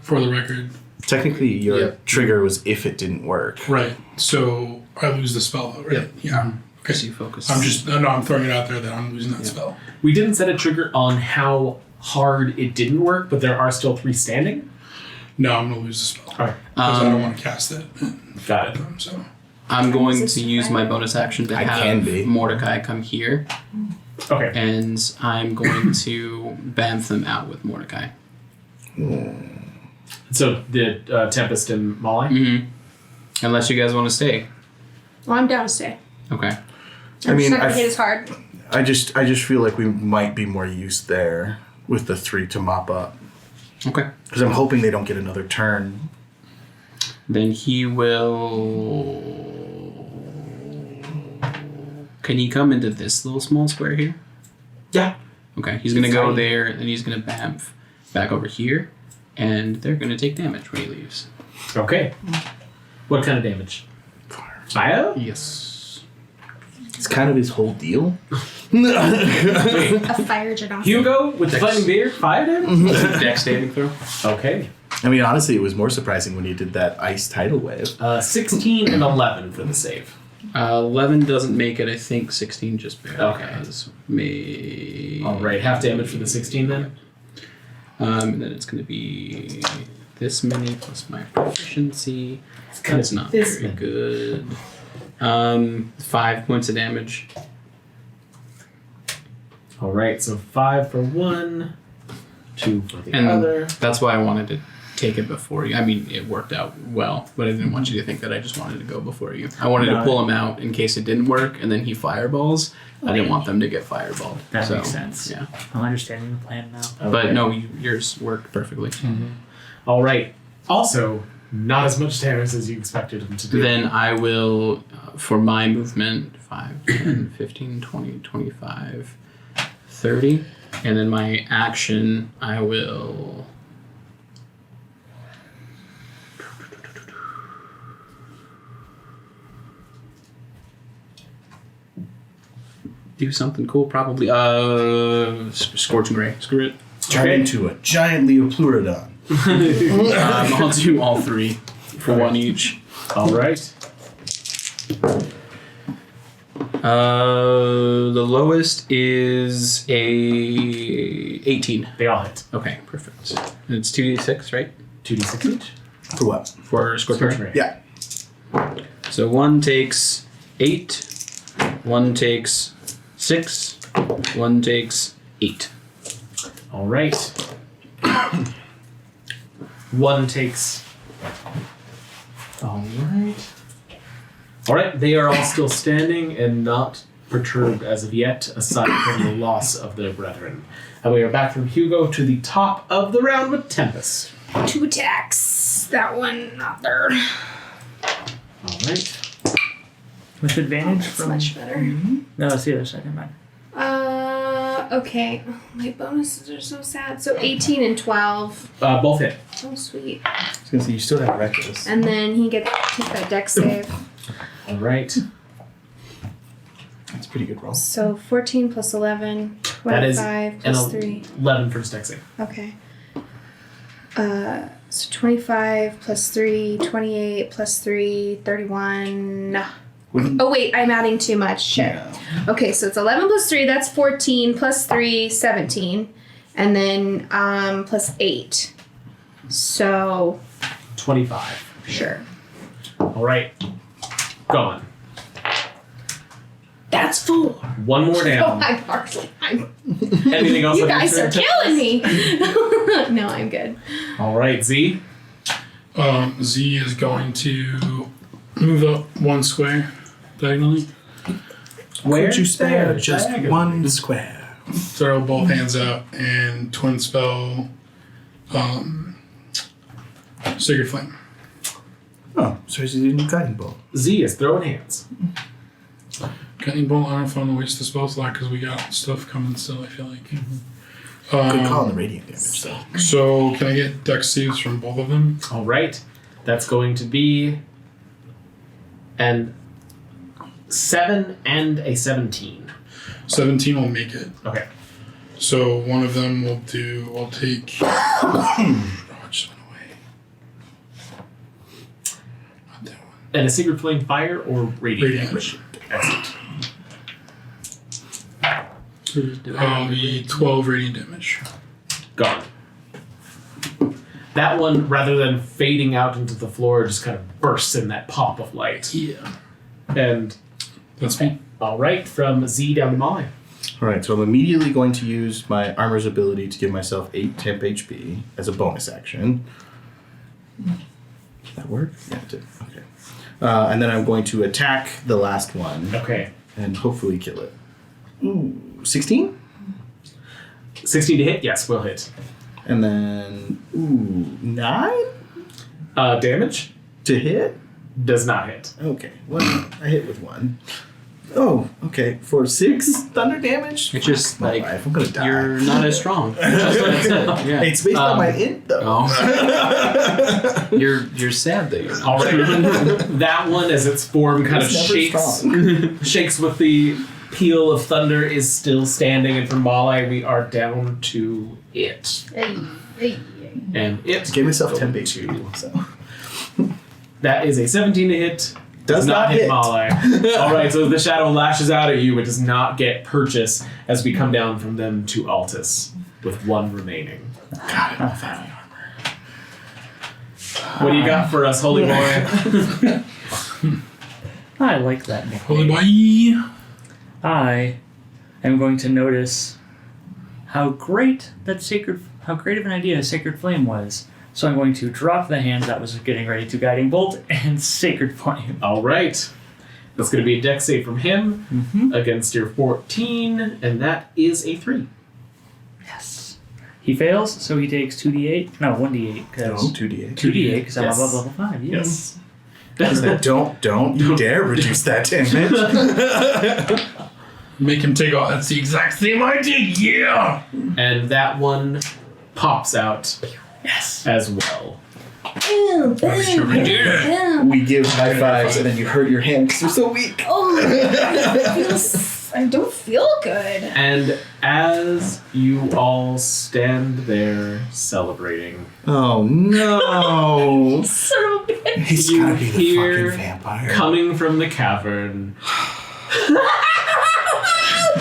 For the record. Technically, your Yep. trigger was if it didn't work. Right. So I lose the spell, though, right? Yeah. Because Okay. you focus. I'm throwing it out there that I'm losing that spell. We didn't set a trigger on how hard it didn't work, but there are still 3 standing. No, I'm going to lose the spell. All right. Because I don't want to cast it. Got it. So. I'm going Is this to use my bonus action to I have can be. Mordecai come here, Okay. and I'm going to bamf them out with Mordecai. So did Tempest and Molly? Mm-hmm. Unless you guys want to stay. Well, I'm down to stay. Okay. I mean, It's not gonna hit as hard. I just feel like we might be more use there with the 3 to mop up. Okay. Because I'm hoping they don't get another turn. Then he will. Can he come into this little small square here? Yeah. Okay. He's gonna go Fine. there, and he's gonna bamf back over here, and they're gonna take damage when he leaves. Okay. What kind of damage? Fire? Yes. It's kind of his whole deal. Wait. A fire genocide. Hugo with the flaming beard? Fire damage? Dex saving throw. Okay. I mean, honestly, it was more surprising when you did that ice tidal wave. 16 and 11 for the save. 11 doesn't make it. I think 16 just barely Okay. has. May. All right. Half damage for the 16 then? And then it's going to be this many plus my proficiency. gonna That's be not this very many. good. 5 points of damage. All right. So 5 for one, 2 for the And other. that's why I wanted to take it before you. I mean, it worked out well, but I didn't want you to think that I just wanted to go before you. I wanted to pull him out in case it didn't work, and then he fireballs. I didn't want them to get fireballed. That So, makes sense. Yeah. I'm understanding the plan now. But Okay. no, yours worked perfectly. All right. Also, not as much damage as you expected him to do. Then I will, for my movement, 5, 10, 15, 20, 25, 30. And then my action, I will... do something cool, probably. Scorching Ray. Screw it. Turn into a giant Leopleurodon. I'll do all 3 for 1 each. All right. The lowest is a 18. They all hit. Okay, perfect. And it's 2d6, right? 2d6 each. For what? For Scorching Ray. Yeah. So 1 takes 8, 1 takes 6, 1 takes 8. All right. 1 takes. All right. All right. They are all still standing and not perturbed as of yet, aside from the loss of their brethren. And we are back from Hugo to the top of the round with Tempest. 2 attacks. That one, not there. All right. With advantage That's from... much better. No, that's the other side. Never mind. Okay. Oh, my bonuses are so sad. So 18 and 12. Both hit. Oh, sweet. I was gonna say you still have reckless. And then he gets that dex save. All right. That's a pretty good roll. So 14 plus 11, That is 25 plus 3. 11 for his dex save. Okay. So 25 plus 3, 28 plus 3, 31. Oh, wait, I'm adding too much. Shit. Yeah. Okay, so it's 11 plus 3, that's 14, plus 3, 17. And then plus 8. So, 25. sure. All right. Gone. That's 4. One more Oh, down. I'm hardly. Anything else? You on your guys are turn? killing me. No, I'm good. All right, Z. Z is going to move up 1 square diagonally. Where? Could you spare just Diagonally. 1 square? Throw both hands out and twin spell Sacred Flame. Oh, so he's using guiding bolt. Z is throwing hands. Cutting bolt, I don't know if I want to waste the spell slot because we got stuff coming still, I feel like. Good call on the radiant damage, though. So, can I get dex saves from both of them? All right. That's going to be an 7 and a 17. 17 will make it. Okay. So, one of them will take. Oh, it just went away. Not that one. And a secret flame fire or radiant Radiant. damage? Excellent. The 12 radiant damage. Gone. That one, rather than fading out into the floor, just kind of bursts in that pop of light. Yeah. And That's me. all right, from Z down to Molly. Alright, so I'm immediately going to use my armor's ability to give myself 8 temp HP as a bonus action. Did that work? Yeah, it did. Okay. And then I'm going to attack the last one Okay. and hopefully kill it. Ooh, 16? 16 to hit? Yes, will hit. And then, 9 Damage? to hit? Does not hit. Okay, well, I hit with 1. Oh, okay. For 6 thunder damage? It's just My like life, I'm gonna die. you're not as strong. That's it. Yeah. It's based on my int, though. Oh. You're sad that you're not. All right. That one, as its form kind of It's never shakes, shakes with the peal of thunder, is still standing. And for Molly, we are down to it. Hey, hey, hey. And it Gave myself 10 HP, so. that is a 17 to hit. Does not hit. Molly. All right, so the shadow lashes out at you, but does not get purchase as we come down from them to Altus with 1 remaining. God, I love that armor. What do you got for us, holy boy? I like that nickname. Holy boy. I am going to notice how great of an idea Sacred Flame was. So I'm going to drop the hand that was getting ready to Guiding Bolt and Sacred Flame. All right. That's going to be a dex save from him against your 14, and that is a 3. Yes. He fails, so he takes 2d8. No, 1d8. No, Because 2d8. 2d8 because I'm Yes. above level 5. Yes. Don't you dare reduce that damage. Make him take off. That's the exact same idea. Yeah. And that one pops out as well. Boom, boom, boom. We give high fives and then you hurt your hand because you're so weak. I don't feel good. And as you all stand there celebrating, Oh no! Son of a bitch. He's you gotta be the hear fucking vampire. coming from the cavern,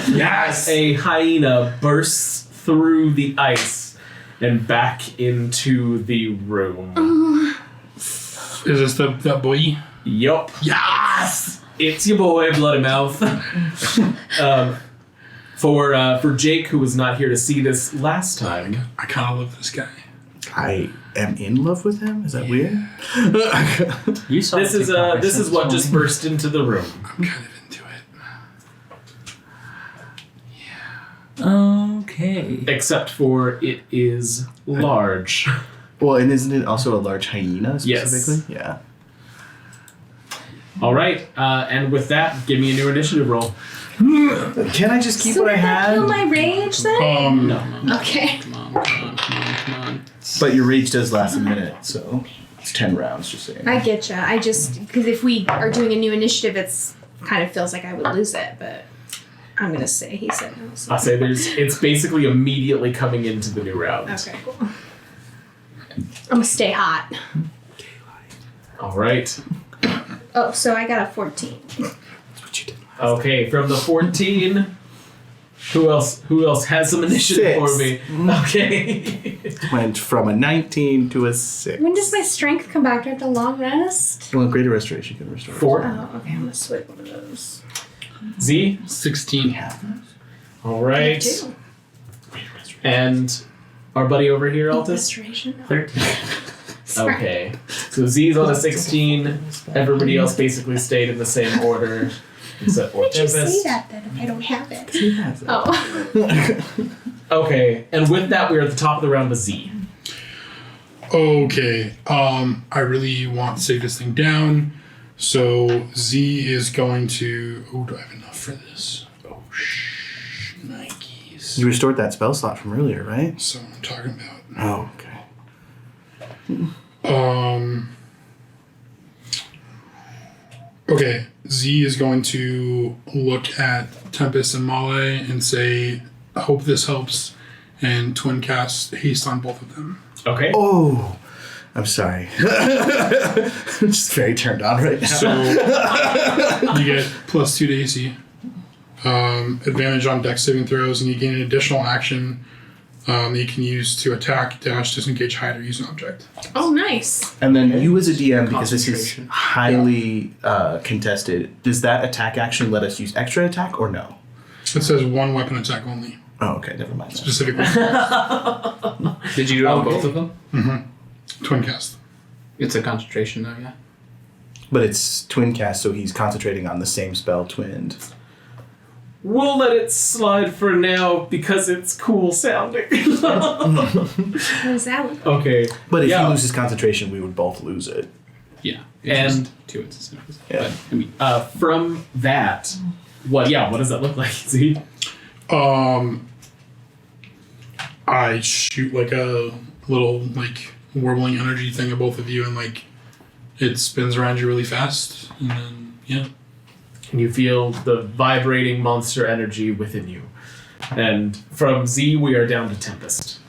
Yes. a hyena bursts through the ice and back into the room. Is this that boy? Yup. Yes. It's your boy, Bloody Mouth. For Jake, who was not here to see this last time. I kind of love this guy. I am in love with him. Is that weird? You saw This the is TikTok I this sent is what this just morning. burst into the room. I'm kind of into it. Okay. Except for it is large. Well, and isn't it also a large hyena specifically? Yes. All right, and with that, give me a new initiative roll. Yeah. Can I just keep So what I did that kill had? my rage then? No. Okay. Come on. But your rage does last a minute, so it's 10 rounds. Just saying. I get ya. I just, because if we are doing a new initiative, it's kind of feels like I would lose it, but I'm going to say he said no. So. I'll say it's basically immediately coming into the new round. Okay, cool. I'm going to stay hot. All right. Oh, so I got a 14. That's what you did. Okay, from the 14. Who else has some initiative for me? Okay. Went from a 19 to a 6. When does my strength come back? Do I have a long rest? Well, greater restoration can restore. 4. Oh, okay. I'm going to switch one of those. Z. 16. All right. Two. And our buddy over here, Altus. Restoration? 13. Sorry. Okay. So Z's on a 16. Everybody else basically stayed in the same order. Except for Why did you say Tempest. that then if I don't have it? He has it. Oh. Okay, and with that, we're at the top of the round with Z. Okay. I really want to save this thing down. So Z is going to. Oh, do I have enough for this? Oh, Nikes. You restored that spell slot from earlier, right? So I'm talking about. Oh, okay. Okay, Z is going to look at Tempest and Male and say, I hope this helps, and twin cast haste on both of them. Okay. Oh, I'm sorry. I'm just very turned on right now. So you get +2 to AC, advantage on dex saving throws, and you gain an additional action that you can use to attack, dash, disengage, hide, or use an object. Oh, nice. And then you as a DM, because this is Concentration. highly contested, does that attack action let us use extra attack or no? It says one weapon attack only, Oh, okay, never mind. Then. specifically. Did you do it on both of them? Twin cast. It's a concentration though, yeah. But it's twin cast, so he's concentrating on the same spell twinned. We'll let it slide for now because it's cool sounding. How does that look? Okay. But if Yeah. he loses concentration, we would both lose it. Yeah. And- just 2 instances. Yeah. But, I mean, From that, what does that look like, Z? I shoot like a little like warbling energy thing at both of you, and like it spins around you really fast, and then yeah. And you feel the vibrating monster energy within you. And from Z, we are down to Tempest.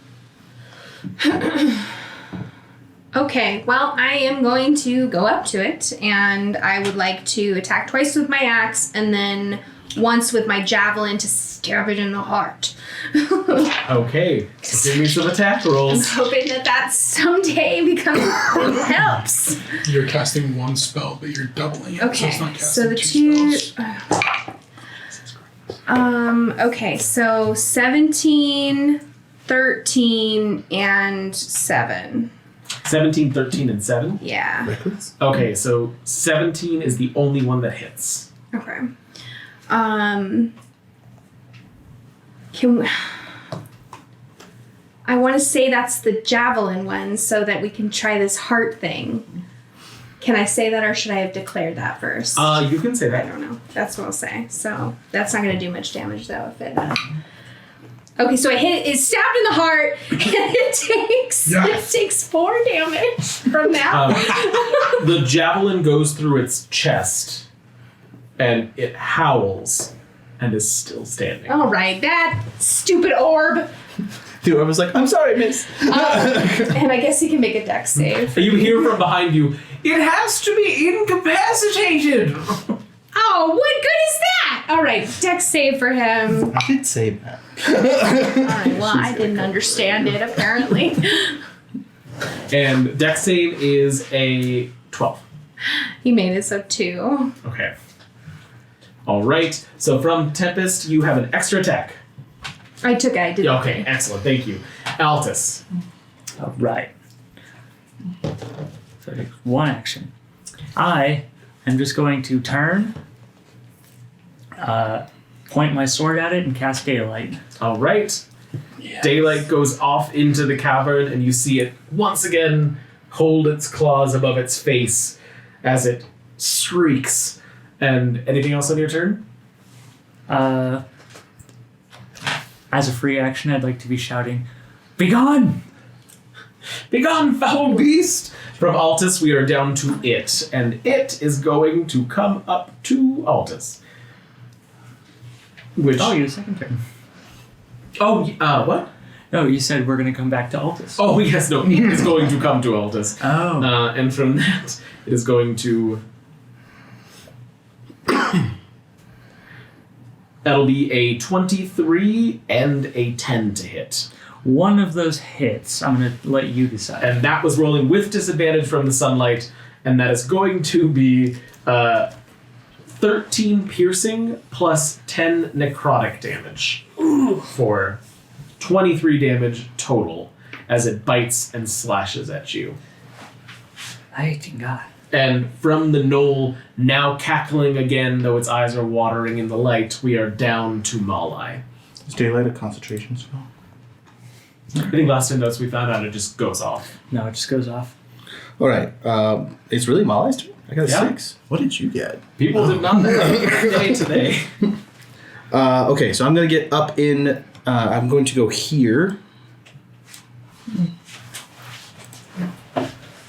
Okay, well, I am going to go up to it, and I would like to attack twice with my axe, and then once with my javelin to stab it in the heart. Okay. So give me some attack rolls. I'm hoping that someday becomes helps. You're casting one spell, but you're doubling it. Okay, So it's not so casting the two two. spells. Okay, so 17, 13, and 7. 17, 13, and 7. Yeah. Reckless? Okay, so 17 is the only one that hits. Okay. Can we, I want to say that's the javelin one so that we can try this heart thing. Can I say that or should I have declared that first? You can say I that. don't know. That's what I'll say. So that's not going to do much damage though if it. Okay, so I hit it. It's stabbed in the heart, and it takes 4 damage from that. The javelin goes through its chest, and it howls, and is still standing. All right, that stupid orb. The orb was like, I'm sorry, miss. And I guess he can make a dex save. You hear from behind you, it has to be incapacitated. Oh, what good is that? All right, dex save for him. I did say that. All right, well, I didn't understand it, apparently. And dex save is a 12. He made it so 2. Okay. All right. So from Tempest, you have an extra attack. I took it, I did. Yeah, okay, excellent. Thank you. Altus. All right. So take 1 action. I am just going to turn, point my sword at it, and cast Daylight. All right. Yes. Daylight goes off into the cavern, and you see it once again hold its claws above its face as it shrieks. And anything else on your turn? As a free action, I'd like to be shouting, "Begone! Begone, foul beast! From Altus, we are down to it, and it is going to come up to Altus. Which? Oh, your second turn. Oh, what? No, you said we're going to come back to Altus. Oh, yes, no, it is going to come to Altus. Oh. And from that, it is going to... That'll be a 23 and a 10 to hit. One of those hits, I'm going to let you decide. And that was rolling with disadvantage from the sunlight, and that is going to be 13 piercing plus 10 necrotic damage for 23 damage total as it bites and slashes at you. Mighty God. And from the knoll, now cackling again, though its eyes are watering in the light, we are down to Malai. Is Daylight a concentration spell? I think last time notes we found out it just goes off. No, it just goes off. All right. It's really Molly's turn. I got a Yeah. 6. What did you get? People did not know day today. Okay, so I'm going to get up in... I'm going to go here.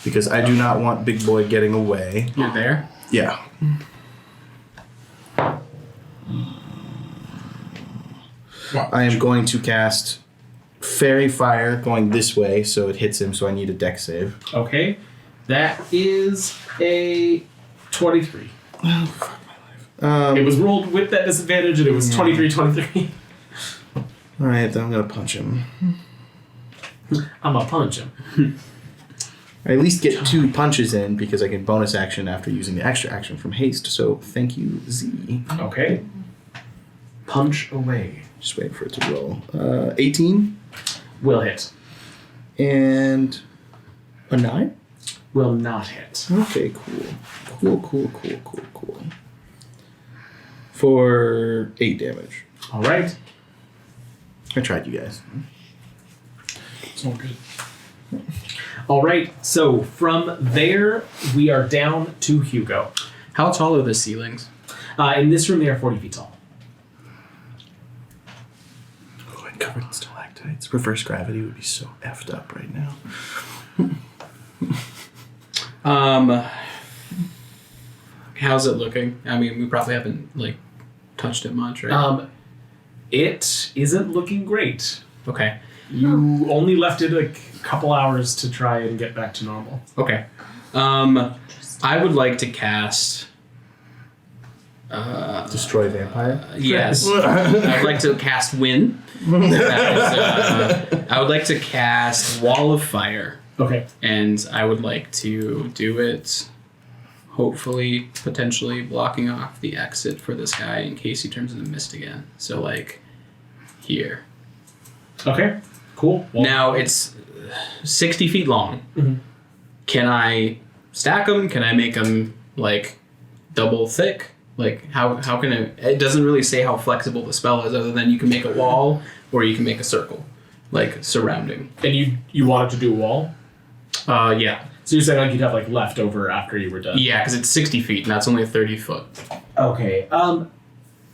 Because I do not want Big Boy getting away. You're there? Yeah. I am going to cast Fairy Fire going this way, so it hits him, so I need a dex save. Okay, that is a 23. It was rolled with that disadvantage, and it was 23. Alright, then I'm going to punch him. I'm gonna punch him. I at least get 2 punches in because I can bonus action after using the extra action from haste, so thank you, Z. Okay. Punch away. Just wait for it to roll. 18. Will hit. And a 9? Will not hit. Okay, cool. Cool. For 8 damage. All right. I tried, you guys. It's all good. All right. So from there, we are down to Hugo. How tall are the ceilings? In this room, they are 40 feet tall. Oh, and covered in stalactites. Reverse gravity would be so effed up right now. How's it looking? I mean, we probably haven't touched it much, right? It isn't looking great. Okay. You only left it a couple hours to try and get back to normal. Okay. I would like to cast. Destroy vampire? Yes. I'd like to cast Wind. I would like to cast Wall of Fire. Okay. And I would like to do it, hopefully, potentially blocking off the exit for this guy in case he turns into mist again. So, here. Okay. Cool. Well, Now, it's 60 feet long. Mhm. Can I stack them? Can I make them, double thick? How can it doesn't really say how flexible the spell is other than you can make a wall or you can make a circle, surrounding. and you wanted to do a wall? Yeah. So you're saying like you'd have like leftover after you were done? Yeah, because it's 60 feet and that's only a 30 foot. Okay.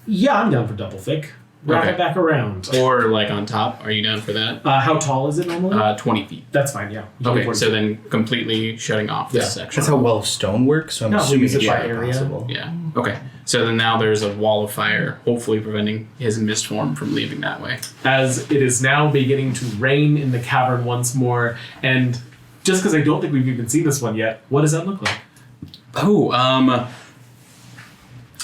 Yeah, I'm down for double thick. Wrap Okay. it back around. Or like on top. Are you down for that? How tall is it normally? 20 feet. That's fine, yeah. Okay, so then completely shutting off this section. That's how well stone works, so I'm No, we assuming use it it's by not area. possible. Yeah. Okay. So then now there's a wall of fire, hopefully preventing his mist form from leaving that way. As it is now beginning to rain in the cavern once more, and just because I don't think we've even seen this one yet, what does that look like? Oh,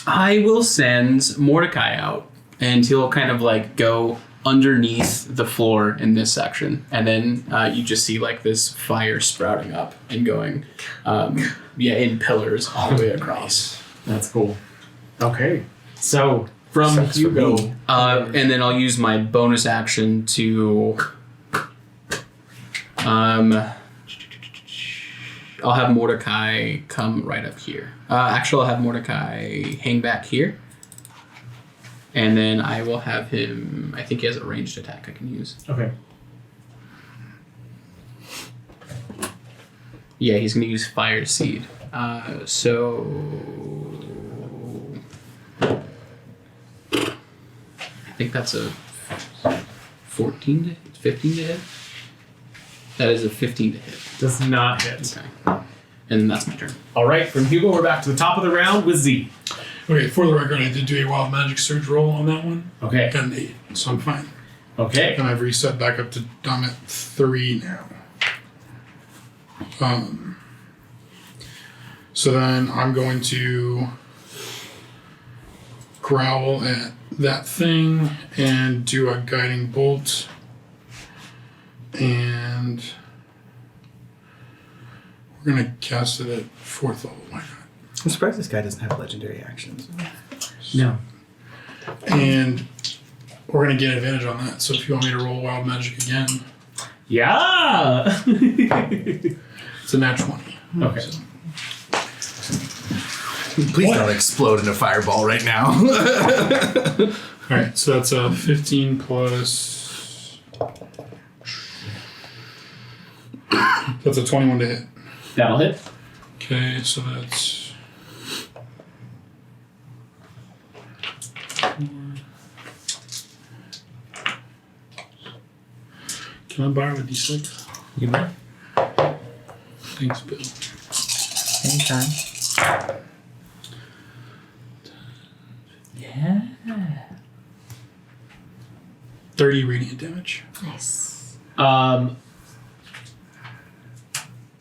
I will send Mordecai out, and he'll kind of like go underneath the floor in this section, and then you just see like this fire sprouting up and going, in pillars all the way across. That's cool. Okay. So, from Sucks for Hugo. me. And then I'll use my bonus action to. I'll have Mordecai come right up here. Actually, I'll have Mordecai hang back here. And then I will have him. I think he has a ranged attack I can use. Okay. Yeah, he's going to use Fire Seed. So. I think that's a 14 to hit, 15 to hit. That is a 15 to hit. Does not hit. Okay. And then that's my turn. All right, from Hugo, we're back to the top of the round with Z. Okay, for the record, I did do a wild magic surge roll on that one. Okay. Got an 8, so I'm fine. Okay. And I've reset back up to I'm at 3 now. So then I'm going to growl at that thing and do a guiding bolt. And we're going to cast it at 4th level. Why not? I'm surprised this guy doesn't have legendary actions. No. And we're going to get advantage on that. So if you want me to roll wild magic again, Yeah! it's a nat 20. Okay. So, Please don't explode in a fireball right now. all right, so that's a 15 plus. That's a 21 to hit. That'll hit. Okay, so that's. Can I borrow a d6? You may. Thanks, Bill. Anytime. Yeah. 30 radiant damage. Nice.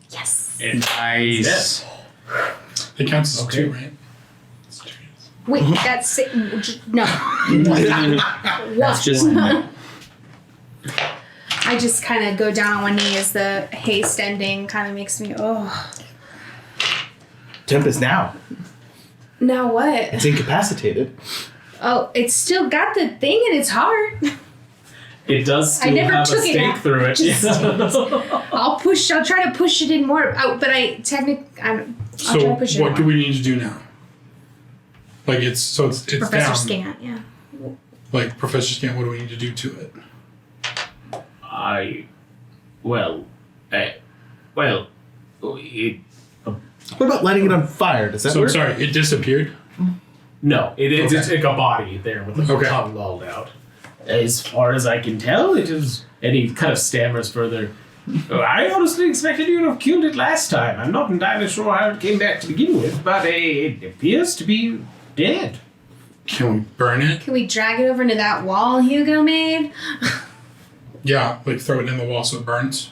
Yes. Nice. It counts as Okay. 2, right? It's 2. Wait, that's it. No. That's just. I just kind of go down on one knee as the haste ending kind of makes me, Tempest now. Now what? It's incapacitated. Oh, it's still got the thing in its heart. It does still I never have a took it stake out. through it. Just- I'll try to push it in more out, but I'll try So to push it what in do more. we need to do now? Like it's Professor down. Scan, yeah. Like Professor Scan, what do we need to do to it? What about lighting it on fire? Does that So I'm work? sorry, it disappeared. No, it's Okay. like a body there with the Okay. tongue lolled out. As far as I can tell, it is. And he kind of stammers further. I honestly expected you to have killed it last time. I'm not entirely sure how it came back to begin with, but it appears to be dead. Can we burn it? Can we drag it over into that wall Hugo made? Yeah, like throw it in the wall so it burns.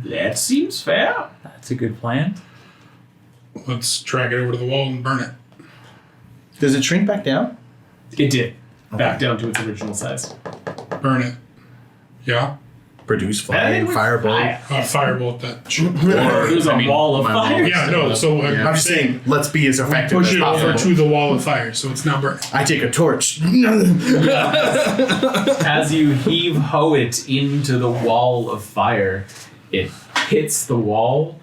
That seems fair. That's a good plan. Let's drag it over to the wall and burn it. Does it shrink back down? It did. Back down to its original size. Burn it. Yeah? Produce flying firebolt. Firebolt that should. There's a wall of fire. Yeah, no, so Yeah. I'm just saying, let's be as effective push as it over possible. to the wall of fire so it's not burning. I take a torch. As you heave ho it into the wall of fire, it hits the wall,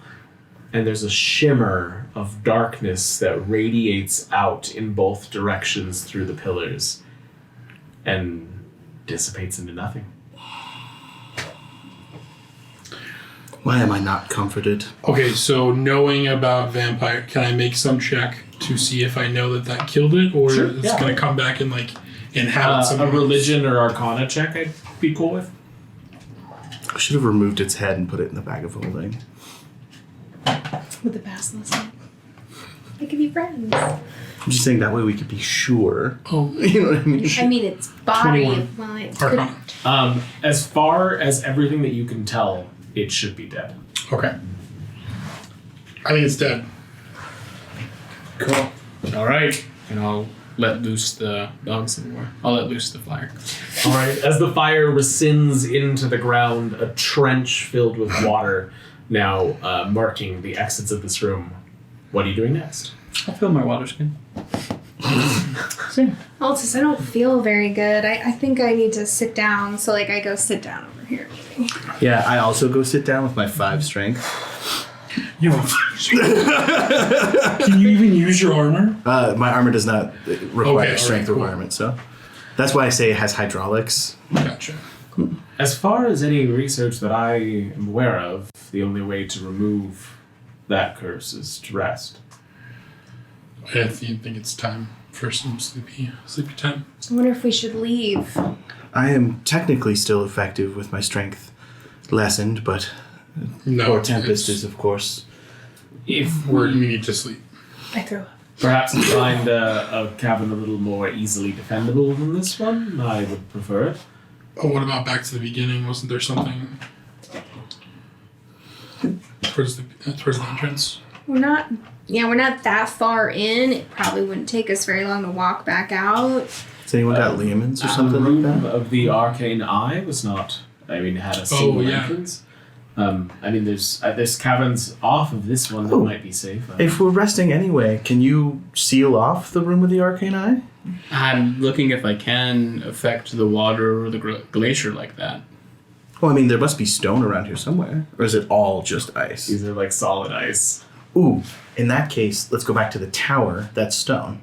and there's a shimmer of darkness that radiates out in both directions through the pillars and dissipates into nothing. Why am I not comforted? Okay, so knowing about vampire, can I make some check to see if I know that killed it, or Sure, it's yeah. going to come back and inhabit A someone else? religion or arcana check I'd be cool with. I should have removed its head and put it in the bag of holding. With the basilisk. They could be friends. I'm just saying that way we could be sure. Oh, You know what I mean? I mean, its body. 21. Well, it could. Arcana. As far as everything that you can tell, it should be dead. Okay. I think it's dead. Cool. All right. And I'll let loose the dogs some more. I'll let loose the fire. All right. As the fire rescinds into the ground, a trench filled with water now marking the exits of this room. What are you doing next? I'll fill my water skin. Altus, I don't feel very good. I think I need to sit down. So, I go sit down over here. Maybe. Yeah, I also go sit down with my 5 strength. You know, can you even use your armor? My armor does not require Okay, strength alright, cool. requirement, so that's why I say it has hydraulics. Gotcha. As far as any research that I am aware of, the only way to remove that curse is to rest. I think it's time for some sleepy time. I wonder if we should leave. I am technically still effective with my strength lessened, but No, poor Tempest it's- is, of course. If we we need to sleep. I throw up. perhaps find a cabin a little more easily defendable than this one, I would prefer it. Oh, what about back to the beginning? Wasn't there something towards the entrance? We're not that far in. It probably wouldn't take us very long to walk back out. Has anyone got Lehman's or The something room like that? of the arcane eye was not. It had a single yeah. entrance. There's caverns off of this one that Oh. might be safe. If we're resting anyway, can you seal off the room with the arcane eye? I'm looking if I can affect the water or the glacier like that. Well, I mean, there must be stone around here somewhere. Or is it all just ice? These are like solid ice. Ooh, in that case, let's go back to the tower. That's stone.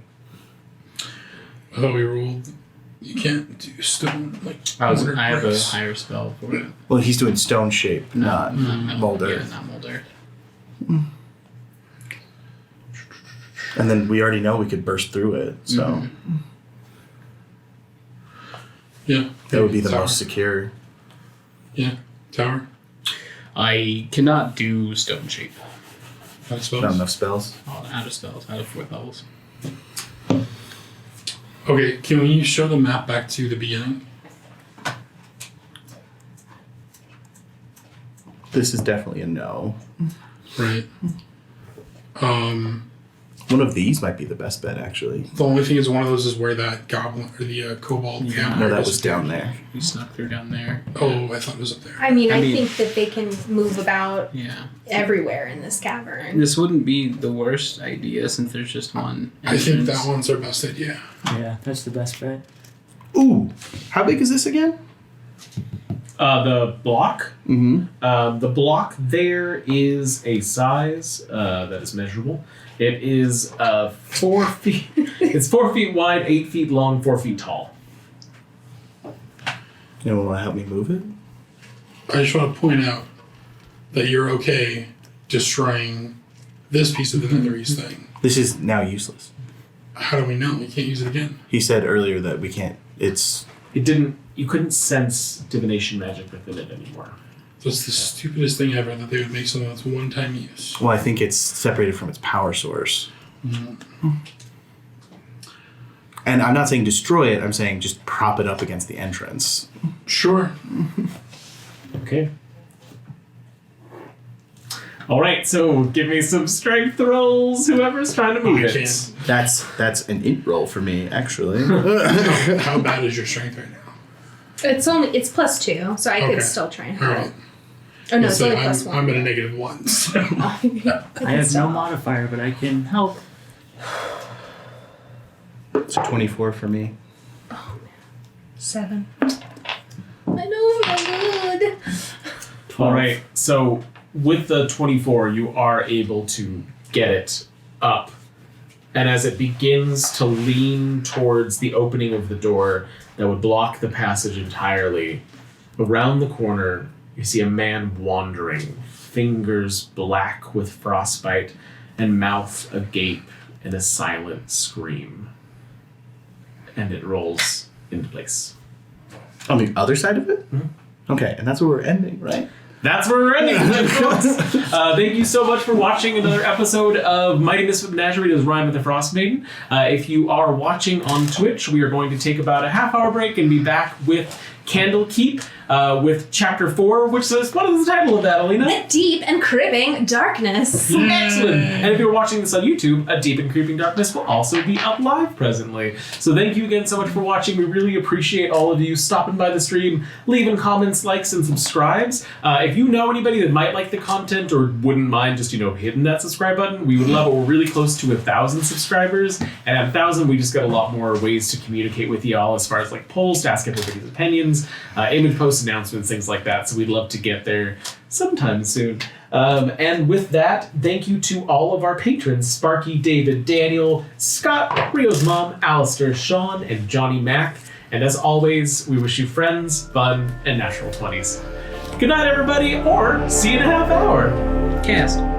Oh, we rolled. You can't do stone I mortar have a bricks. higher spell for it. Well, he's doing stone shape, not molder. Yeah, not molder. And then we already know we could burst through it, so Yeah, that would be the tower. most secure. Yeah, tower. I cannot do stone shape. I suppose. Not enough spells. Out of spells, out of 4th levels. Okay, can we show the map back to the beginning? This is definitely a no. Right. One of these might be the best bet, actually. The only thing is one of those is where that goblin or the kobold vampire No, that was disappeared. down there. We snuck through down there. Oh, I thought it was up there. I mean, I I mean- think that they can move about Yeah. everywhere in this cavern. This wouldn't be the worst idea since there's just one. I think entrance. that one's our best idea. Yeah, that's the best bet. Ooh, how big is this again? The block. Mm-hmm. The block there is a size that is measurable. It is 4 feet. It's 4 feet wide, 8 feet long, 4 feet tall. Anyone want to help me move it? I just want to point out that you're okay destroying this piece of the Netherese thing. This is now useless. How do we know? We can't use it again. He said earlier that we can't. It's It didn't. You couldn't sense divination magic within it anymore. That's the stupidest thing ever that they would make something that's one-time use. well, I think it's separated from its power source. And I'm not saying destroy it. I'm saying just prop it up against the entrance. Sure. Okay. All right. So give me some strength rolls. Whoever's trying to move I it. can't. That's an int roll for me, actually. How bad is your strength right now? It's +2, so I Okay. could still try and All help. right. Oh no, it's So only I'm, +1. I'm at a -1. So. I have no modifier, but I can help. It's a 24 for me. 7. I know I'm not good. All right. So with the 24, you are able to get it up, and as it begins to lean towards the opening of the door that would block the passage entirely, around the corner you see a man wandering, fingers black with frostbite and mouth agape in a silent scream. And it rolls into place. On the other side of it? Mm-hmm. Okay, and that's where we're ending, right? That's where we're ending. Thank you so much for watching another episode of Mighty Misfit Menagerie. It is Rime with the Frostmaiden. If you are watching on Twitch, we are going to take about a half-hour break and be back with Candlekeep with Chapter 4, which is, what is the title of that, Alina? With Deep and Cripping Darkness. Excellent. And if you're watching this on YouTube, A Deep and Creeping Darkness will also be up live presently. So thank you again so much for watching. We really appreciate all of you stopping by the stream, leaving comments, likes, and subscribes. If you know anybody that might like the content or wouldn't mind just, hitting that subscribe button, we would love it. We're really close to 1,000 subscribers. And at 1,000, we just got a lot more ways to communicate with y'all as far as like polls, to ask everybody's opinions, image post announcements, things like that. So we'd love to get there sometime soon. And with that, thank you to all of our patrons, Sparky, David, Daniel, Scott, Rio's mom, Alistair, Sean, and Johnny Mac. And as always, we wish you friends, fun, and natural 20s. Good night, everybody, or see you in a half hour. Cast.